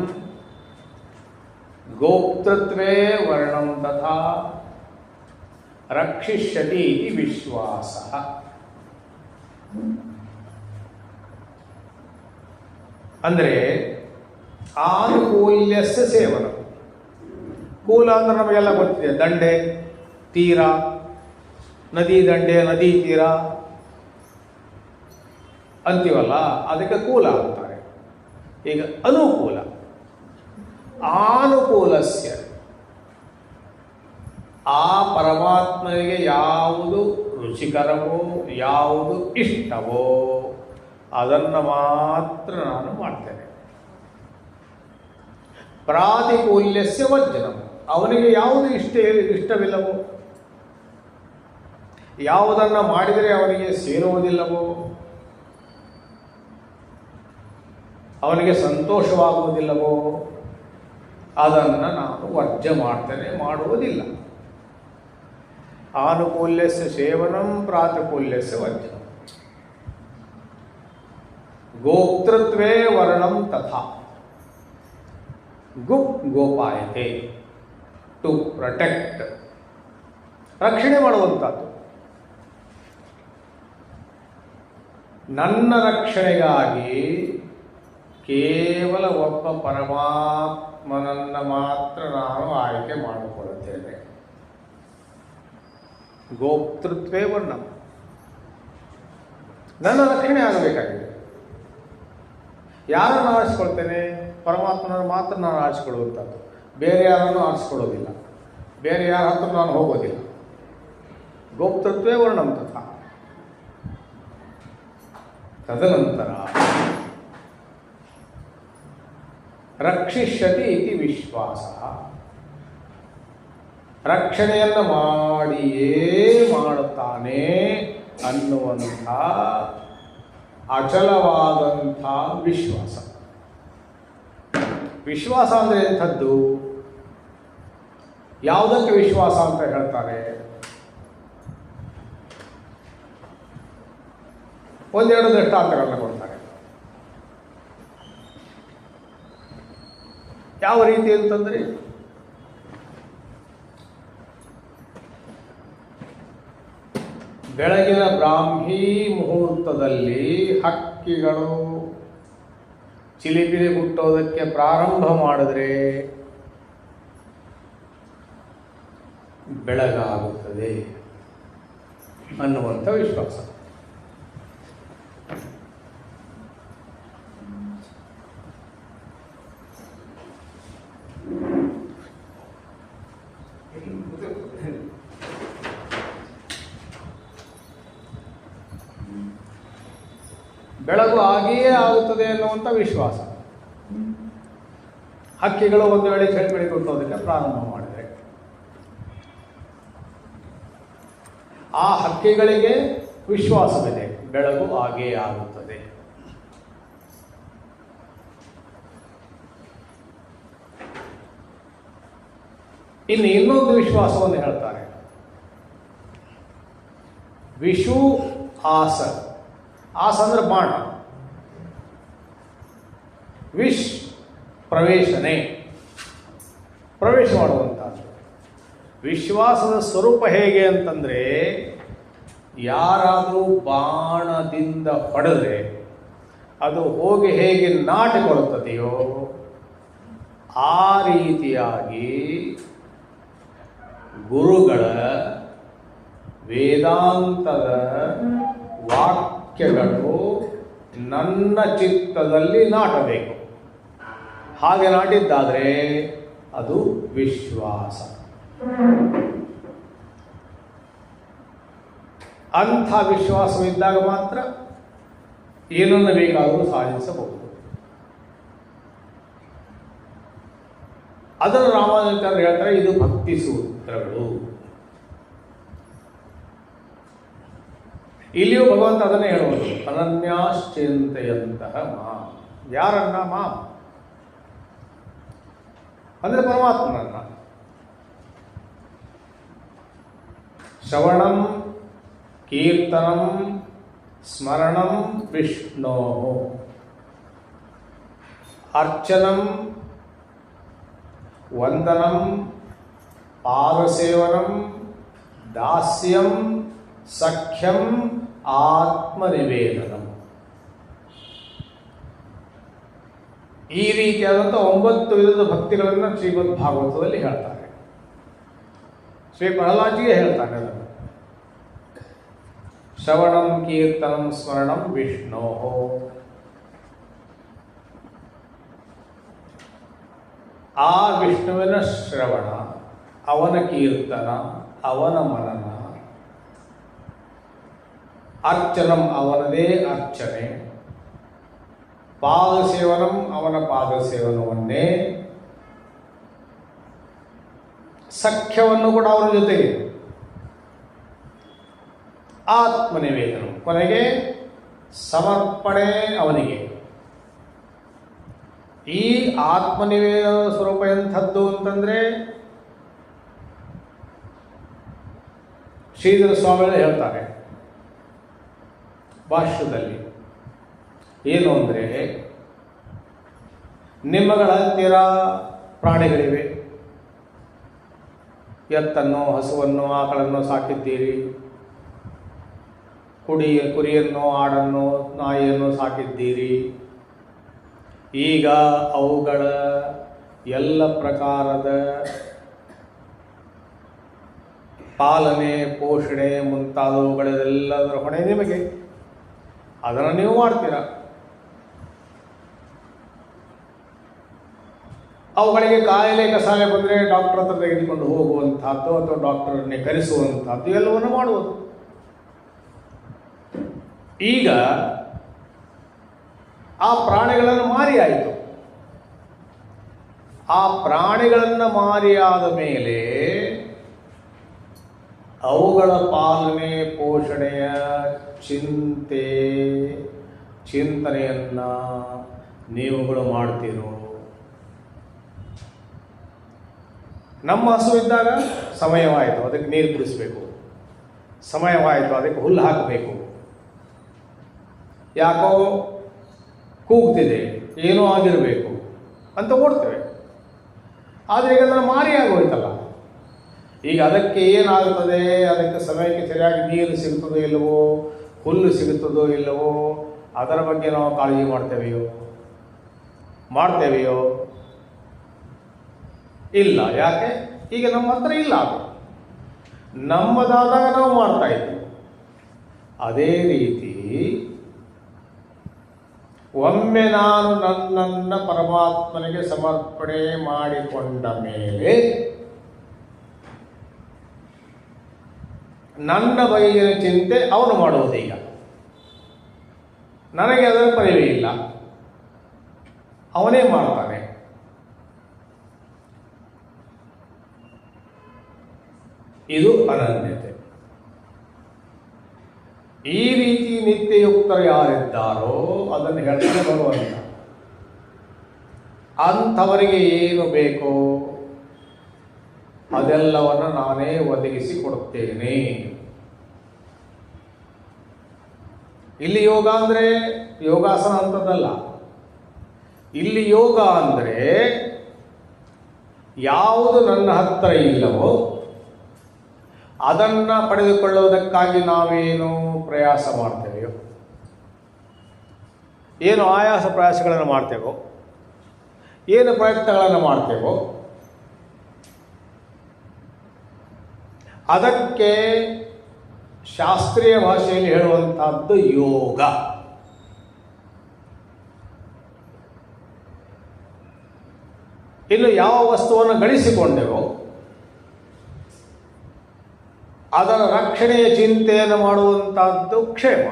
ಗೋಪ್ತೃತ್ವೇ ವರ್ಣಂ ತಥಾ ರಕ್ಷಿಷ್ಯತಿ ಇತಿ ವಿಶ್ವಾಸಃ. ಅಂದರೆ ಆನುಕೂಲ್ಯಸ್ಯ ಸೇವನ. ಕೂಲ ಅಂದ್ರೆ ನಮಗೆಲ್ಲ ಗೊತ್ತಿದೆ, ದಂಡೆ, ತೀರ, ನದಿ ದಂಡೆ, ನದಿ ತೀರ ಅಂತೀವಲ್ಲ, ಅದಕ್ಕೆ ಕೂಲ ಅಂತಾರೆ. ಈಗ ಅನುಕೂಲ, ಆನುಕೂಲಸ್ಯ, ಆ ಪರಮಾತ್ಮನಿಗೆ ಯಾವುದು ರುಚಿಕರವೋ ಯಾವುದು ಇಷ್ಟವೋ ಅದನ್ನು ಮಾತ್ರ ನಾನು ಮಾಡ್ತೇನೆ. ಪ್ರಾತಿಕೂಲ್ಯಸ್ಯ ವರ್ಜನಂ, ಅವನಿಗೆ ಯಾವುದು ಇಷ್ಟವಿಲ್ಲವೋ, ಯಾವುದನ್ನು ಮಾಡಿದರೆ ಅವನಿಗೆ ಸೇರುವುದಿಲ್ಲವೋ, ಅವನಿಗೆ ಸಂತೋಷವಾಗುವುದಿಲ್ಲವೋ ಅದನ್ನು ನಾನು ವರ್ಜ್ಯ ಮಾಡ್ತೇನೆ, ಮಾಡುವುದಿಲ್ಲ. ಆನುಕೂಲ್ಯಸ್ಯ ಸೇವನಂ ಪ್ರಾತಿಕೂಲ್ಯಸ್ಯ ವರ್ಜನಂ ಗೋಪ್ತೃತ್ವೇ ವರ್ಣಂ ತಥಾ. ಗೋಪಾಯತೆ, ಟು ಪ್ರೊಟೆಕ್ಟ್, ರಕ್ಷಣೆ ಮಾಡುವಂಥದ್ದು. ನನ್ನ ರಕ್ಷಣೆಗಾಗಿ ಕೇವಲ ಒಬ್ಬ ಪರಮಾತ್ಮನನ್ನು ಮಾತ್ರ ನಾನು ಆಯ್ಕೆ ಮಾಡಿಕೊಳ್ಳುತ್ತೇನೆ. ಗೋಪ್ತೃತ್ವೇ ವರ್ಣಂ, ನನ್ನ ರಕ್ಷಣೆ ಆಗಬೇಕಾಗಿದೆ. ಯಾರನ್ನು ಆರಿಸ್ಕೊಳ್ತೇನೆ? ಪರಮಾತ್ಮನನ್ನು ಮಾತ್ರ ನಾನು ಆರಿಸ್ಕೊಳ್ಳುವಂಥದ್ದು, ಬೇರೆ ಯಾರನ್ನು ಆರಿಸ್ಕೊಳ್ಳೋದಿಲ್ಲ, ಬೇರೆ ಯಾರ ಹತ್ರ ನಾನು ಹೋಗೋದಿಲ್ಲ. ಗೋಪ್ತೃತ್ವೇ ವರ್ಣಂ ತಥಾ. ತದನಂತರ ರಕ್ಷಿಷ್ಯತಿ ಇತಿ ವಿಶ್ವಾಸ, ರಕ್ಷಣೆಯನ್ನು ಮಾಡಿಯೇ ಮಾಡುತ್ತಾನೆ ಅನ್ನುವಂಥ ಅಚಲವಾದಂಥ ವಿಶ್ವಾಸ. ವಿಶ್ವಾಸ ಅಂದರೆ ಎಂಥದ್ದು? ಯಾವುದಕ್ಕೆ ವಿಶ್ವಾಸ ಅಂತ ಹೇಳ್ತಾರೆ? ಒಂದೆರಡು ದೃಷ್ಟಾಂತಗಳನ್ನ ಕೊಡ್ತಾರೆ. ಯಾವ ರೀತಿ ಅಂತಂದರೆ, ಬೆಳಗಿನ ಬ್ರಾಹ್ಮಿ ಮುಹೂರ್ತದಲ್ಲಿ ಹಕ್ಕಿಗಳು ಚಿಲಿಪಿಲಿ ಹುಟ್ಟೋದಕ್ಕೆ ಪ್ರಾರಂಭ ಮಾಡಿದ್ರೆ ಬೆಳಗಾಗುತ್ತದೆ ಅನ್ನುವಂಥ ವಿಶ್ವಾಸ. ಬೆಳಗು ಆಗಿಯೇ ಆಗುತ್ತದೆ ಅನ್ನುವಂಥ ವಿಶ್ವಾಸ. ಹಕ್ಕಿಗಳು ಒಂದು ವೇಳೆ ಚಳಿಮಳಿ ಕೊಟ್ಟೋದಕ್ಕೆ ಪ್ರಾರಂಭ ಮಾಡಿದರೆ ಆ ಹಕ್ಕಿಗಳಿಗೆ ವಿಶ್ವಾಸವಿದೆ, ಬೆಳಗು ಆಗಿಯೇ ಆಗುತ್ತದೆ. ಇನ್ನು ಇನ್ನೊಂದು ವಿಶ್ವಾಸವನ್ನು ಹೇಳ್ತಾರೆ. ವಿಷು ಆಸ, ಆಸ ಅಂದ್ರೆ ಬಾಣ, ವಿಶ್ ಪ್ರವೇಶನೆ, ಪ್ರವೇಶ ಮಾಡುವಂಥದ್ದು. ವಿಶ್ವಾಸದ ಸ್ವರೂಪ ಹೇಗೆ ಅಂತಂದರೆ, ಯಾರಾದರೂ ಬಾಣದಿಂದ ಹೊಡೆದರೆ ಅದು ಹೋಗಿ ಹೇಗೆ ನಾಟಿಕೊಳ್ಳುತ್ತದೆಯೋ ಆ ರೀತಿಯಾಗಿ ಗುರುಗಳ ವೇದಾಂತದ ವಾಕ್ಯಗಳು ನನ್ನ ಚಿತ್ತದಲ್ಲಿ ನಾಟಬೇಕು. ಹಾಗೆ ನಾಟಿದ್ದಾದರೆ ಅದು ವಿಶ್ವಾಸ. ಅಂಥ ವಿಶ್ವಾಸವಿದ್ದಾಗ ಮಾತ್ರ ಏನನ್ನು ಬೇಕಾದರೂ ಸಾಧಿಸಬಹುದು. ಅದನ್ನು ರಾಮಾನುಜಾಚಾರ್ಯರು ಹೇಳ್ತಾರೆ, ಇದು ಭಕ್ತಿ ಸೂತ್ರಗಳು. ಇಲ್ಲಿಯೂ ಭಗವಂತ ಅದನ್ನೇ ಹೇಳುವುದು, ಅನನ್ಯಾಶ್ಚಿಂತೆಯಂತಹ ಮಾಂ. ಯಾರನ್ನ? ಮಾಂ ಅಂದರೆ ಪರಮಾತ್ಮನನ್ನ. ಶ್ರವಣಂ ಕೀರ್ತನಂ ಸ್ಮರಣಂ ವಿಷ್ಣೋ, ಅರ್ಚನಂ ವಂದನಂ ಪಾದಸೇವನಂ ದಾಸ್ಯಂ ಸಖ್ಯಂ ಆತ್ಮನಿವೇದನಂ. ಈ ರೀತಿಯಾದಂಥ 9 ವಿಧದ ಭಕ್ತಿಗಳನ್ನು ಶ್ರೀಮದ್ ಭಾಗವತದಲ್ಲಿ ಹೇಳ್ತಾರೆ. ಶ್ರೀ ಪ್ರಹ್ಲಾದ್ಜಿಗೆ ಹೇಳ್ತಾನೆ ಅದನ್ನು. ಶ್ರವಣಂ ಕೀರ್ತನಂ ಸ್ಮರಣಂ ವಿಷ್ಣೋ. ಆ ವಿಷ್ಣುವಿನ ಶ್ರವಣ, ಅವನ ಕೀರ್ತನ, ಅವನ ಮನನ, ಅರ್ಚನಂ ಅವನದೇ ಅರ್ಚನೆ, ಪಾದಸೇವನಂ ಅವನ ಪಾದಸೇವನವನ್ನೇ, ಸಖ್ಯವನ್ನು ಕೂಡ ಅವನ ಜೊತೆಗೆ, ಆತ್ಮನಿವೇದನ ಕೊನೆಗೆ ಸಮರ್ಪಣೆ ಅವನಿಗೆ. ಈ ಆತ್ಮನಿವೇದನ ಸ್ವರೂಪ ಎಂಥದ್ದು ಅಂತಂದರೆ ಶ್ರೀಧರ ಸ್ವಾಮಿಗಳು ಹೇಳ್ತಾರೆ ಭಾಷ್ಯದಲ್ಲಿ. ಏನು ಅಂದರೆ, ನಿಮ್ಮಗಳ ಹತ್ತಿರ ಪ್ರಾಣಿಗಳಿವೆ, ಎತ್ತನ್ನು, ಹಸುವನ್ನು, ಆಕಳನ್ನು ಸಾಕಿದ್ದೀರಿ, ಕುರಿಯನ್ನು, ಆಡನ್ನು, ನಾಯಿಯನ್ನು ಸಾಕಿದ್ದೀರಿ. ಈಗ ಅವುಗಳ ಎಲ್ಲ ಪ್ರಕಾರದ ಪಾಲನೆ, ಪೋಷಣೆ ಮುಂತಾದವುಗಳೆಲ್ಲದರ ಹೊಣೆ ನಿಮಗೆ. ಅದನ್ನು ನೀವು ಮಾಡ್ತೀರಾ. ಅವುಗಳಿಗೆ ಕಾಯಿಲೆ ಕಸಾಲೆ ಬಂದರೆ ಡಾಕ್ಟರ್ ಹತ್ರ ತೆಗೆದುಕೊಂಡು ಹೋಗುವಂಥದ್ದು ಅಥವಾ ಡಾಕ್ಟರನ್ನೇ ಕರೆಸುವಂಥದ್ದು ಎಲ್ಲವನ್ನು ಮಾಡುವುದು. ಈಗ ಆ ಪ್ರಾಣಿಗಳನ್ನು ಮಾರಿ ಆಯಿತು. ಆ ಪ್ರಾಣಿಗಳನ್ನು ಮಾರಿಯಾದ ಮೇಲೆ ಅವುಗಳ ಪಾಲನೆ, ಪೋಷಣೆಯ ಚಿಂತನೆಯನ್ನು ನೀವುಗಳು ಮಾಡ್ತೀರೋ. ನಮ್ಮ ಹಸು ಇದ್ದಾಗ ಸಮಯವಾಯಿತು ಅದಕ್ಕೆ ನೀರು ಕುಡಿಸ್ಬೇಕು, ಸಮಯವಾಯಿತು ಅದಕ್ಕೆ ಹುಲ್ಲು ಹಾಕಬೇಕು, ಯಾಕೋ ಕೂಗ್ತಿದೆ, ಏನೋ ಆಗಿರಬೇಕು ಅಂತ ಓಡ್ತೇವೆ. ಆದರೆ ಈಗ ಅದನ್ನು ಮಾರಿ ಆಗೋಯ್ತಲ್ಲ. ಈಗ ಅದಕ್ಕೆ ಏನಾಗುತ್ತದೆ, ಅದಕ್ಕೆ ಸಮಯಕ್ಕೆ ಸರಿಯಾಗಿ ನೀರು ಸಿಗುತ್ತದೋ ಇಲ್ಲವೋ, ಹುಲ್ಲು ಸಿಗುತ್ತದೋ ಇಲ್ಲವೋ, ಅದರ ಬಗ್ಗೆ ನಾವು ಕಾಳಜಿ ಮಾಡ್ತೇವೆಯೋ ಇಲ್ಲ. ಯಾಕೆ? ಈಗ ನಮ್ಮ ಹತ್ರ ಇಲ್ಲ. ಅದು ನಮ್ಮದಾದಾಗ ನಾವು ಮಾಡ್ತಾ ಇದ್ದೀವಿ. ಅದೇ ರೀತಿ ಒಮ್ಮೆ ನಾನು ನನ್ನನ್ನು ಪರಮಾತ್ಮನಿಗೆ ಸಮರ್ಪಣೆ ಮಾಡಿಕೊಂಡ ಮೇಲೆ ನನ್ನ ಬಗೆಗಿನ ಚಿಂತೆ ಅವನು ಮಾಡುವುದು. ಈಗ ನನಗೆ ಅದರ ಪರಿವೇ ಇಲ್ಲ, ಅವನೇ ಮಾಡ್ತಾನೆ. ಇದು ಅನನ್ಯತೆ. ಈ ರೀತಿ ನಿತ್ಯಯುಕ್ತರು ಯಾರಿದ್ದಾರೋ ಅದನ್ನು ಹೇಳ್ತಾನೆ ಭಗವಂತ. ಅಂಥವರಿಗೆ ಏನು ಬೇಕೋ ಅದೆಲ್ಲವನ್ನು ನಾನೇ ಒದಗಿಸಿ ಕೊಡುತ್ತೇನೆ. ಇಲ್ಲಿ ಯೋಗ ಅಂದರೆ ಯೋಗಾಸನ ಅಂತದ್ದಲ್ಲ. ಇಲ್ಲಿ ಯೋಗ ಅಂದರೆ ಯಾವುದು ನನ್ನ ಹತ್ತಿರ ಇಲ್ಲವೋ ಅದನ್ನು ಪಡೆದುಕೊಳ್ಳುವುದಕ್ಕಾಗಿ ನಾವೇನು ಪ್ರಯಾಸ ಮಾಡ್ತೇವೆಯೋ, ಏನು ಆಯಾಸ ಪ್ರಯಾಸಗಳನ್ನು ಮಾಡ್ತೇವೋ, ಏನು ಪ್ರಯತ್ನಗಳನ್ನು ಮಾಡ್ತೇವೋ ಅದಕ್ಕೆ ಶಾಸ್ತ್ರೀಯ ಭಾಷೆಯಲ್ಲಿ ಹೇಳುವಂತಹದ್ದು ಯೋಗ. ಇನ್ನು ಯಾವ ವಸ್ತುವನ್ನು ಗಳಿಸಿಕೊಂಡೆವೋ ಅದರ ರಕ್ಷಣೆಯ ಚಿಂತೆಯನ್ನು ಮಾಡುವಂತಹದ್ದು ಕ್ಷೇಮ.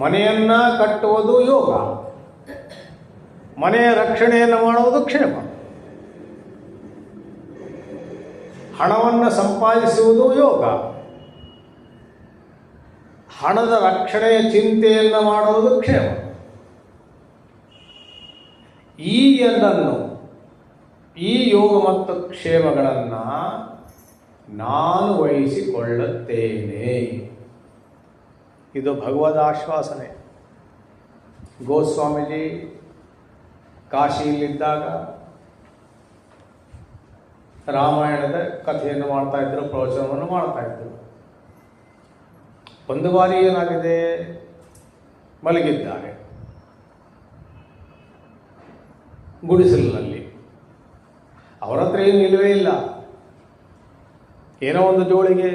ಮನೆಯನ್ನ ಕಟ್ಟುವುದು ಯೋಗ, ಮನೆಯ ರಕ್ಷಣೆಯನ್ನು ಮಾಡುವುದು ಕ್ಷೇಮ. ಹಣವನ್ನು ಸಂಪಾದಿಸುವುದು ಯೋಗ, ಹಣದ ರಕ್ಷಣೆಯ ಚಿಂತೆಯನ್ನು ಮಾಡುವುದು ಕ್ಷೇಮ. ಈ ಎರಡನ್ನು, ಈ ಯೋಗ ಮತ್ತು ಕ್ಷೇಮಗಳನ್ನು ನಾನು ವಹಿಸಿಕೊಳ್ಳುತ್ತೇನೆ. ಇದು ಭಗವದ್ ಆಶ್ವಾಸನೆ. ಗೋಸ್ವಾಮೀಜಿ ಕಾಶಿಯಲ್ಲಿದ್ದಾಗ ರಾಮಾಯಣದ ಕಥೆಯನ್ನು ಮಾಡ್ತಾ ಇದ್ದರು, ಪ್ರವಚನವನ್ನು ಮಾಡ್ತಾ ಇದ್ದರು. ಒಂದು ಬಾರಿ ಏನಾಗಿದೆ, ಮಲಗಿದ್ದಾರೆ ಗುಡಿಸಲಿನಲ್ಲಿ. ಅವರ ಹತ್ರ ಏನು ನಿಲ್ಲವೇ ಇಲ್ಲ. ಏನೋ ಒಂದು ಜೋಳಿಗೆ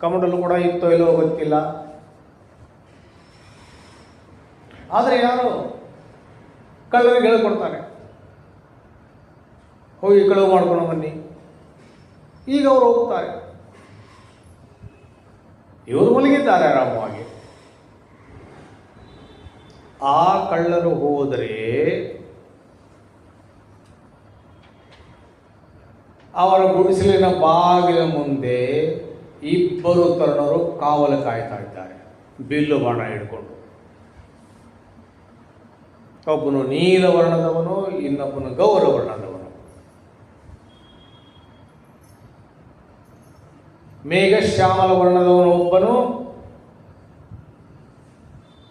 ಕಮಂಡಲು ಕೂಡ ಇತ್ತೋ ಇಲ್ಲೋ ಗೊತ್ತಿಲ್ಲ. ಆದರೆ ಯಾರೋ ಕಳ್ಳರಿಗೆ ಹೇಳ್ಕೊಡ್ತಾರೆ, ಹೋಗಿ ಕಳುವು ಮಾಡ್ಕೊಂಡು ಬನ್ನಿ. ಈಗ ಅವರು ಹೋಗ್ತಾರೆ. ಇವರು ಮಲಗಿದ್ದಾರೆ ಆರಾಮವಾಗಿ. ಆ ಕಳ್ಳರು ಹೋದರೆ ಅವರ ಗುಡಿಸಲಿನ ಬಾಗಿಲ ಮುಂದೆ ಇಬ್ಬರು ತರುಣರು ಕಾವಲು ಕಾಯ್ತಾ ಇದ್ದಾರೆ, ಬಿಲ್ಲು ಬಾಣ ಹಿಡ್ಕೊಂಡು. ಒಬ್ಬನು ನೀಲ ವರ್ಣದವನು, ಇನ್ನೊಬ್ಬನು ಗೌರ ವರ್ಣದವನು. ಮೇಘಶ್ಯಾಮಲ ವರ್ಣದವನು ಒಬ್ಬನು,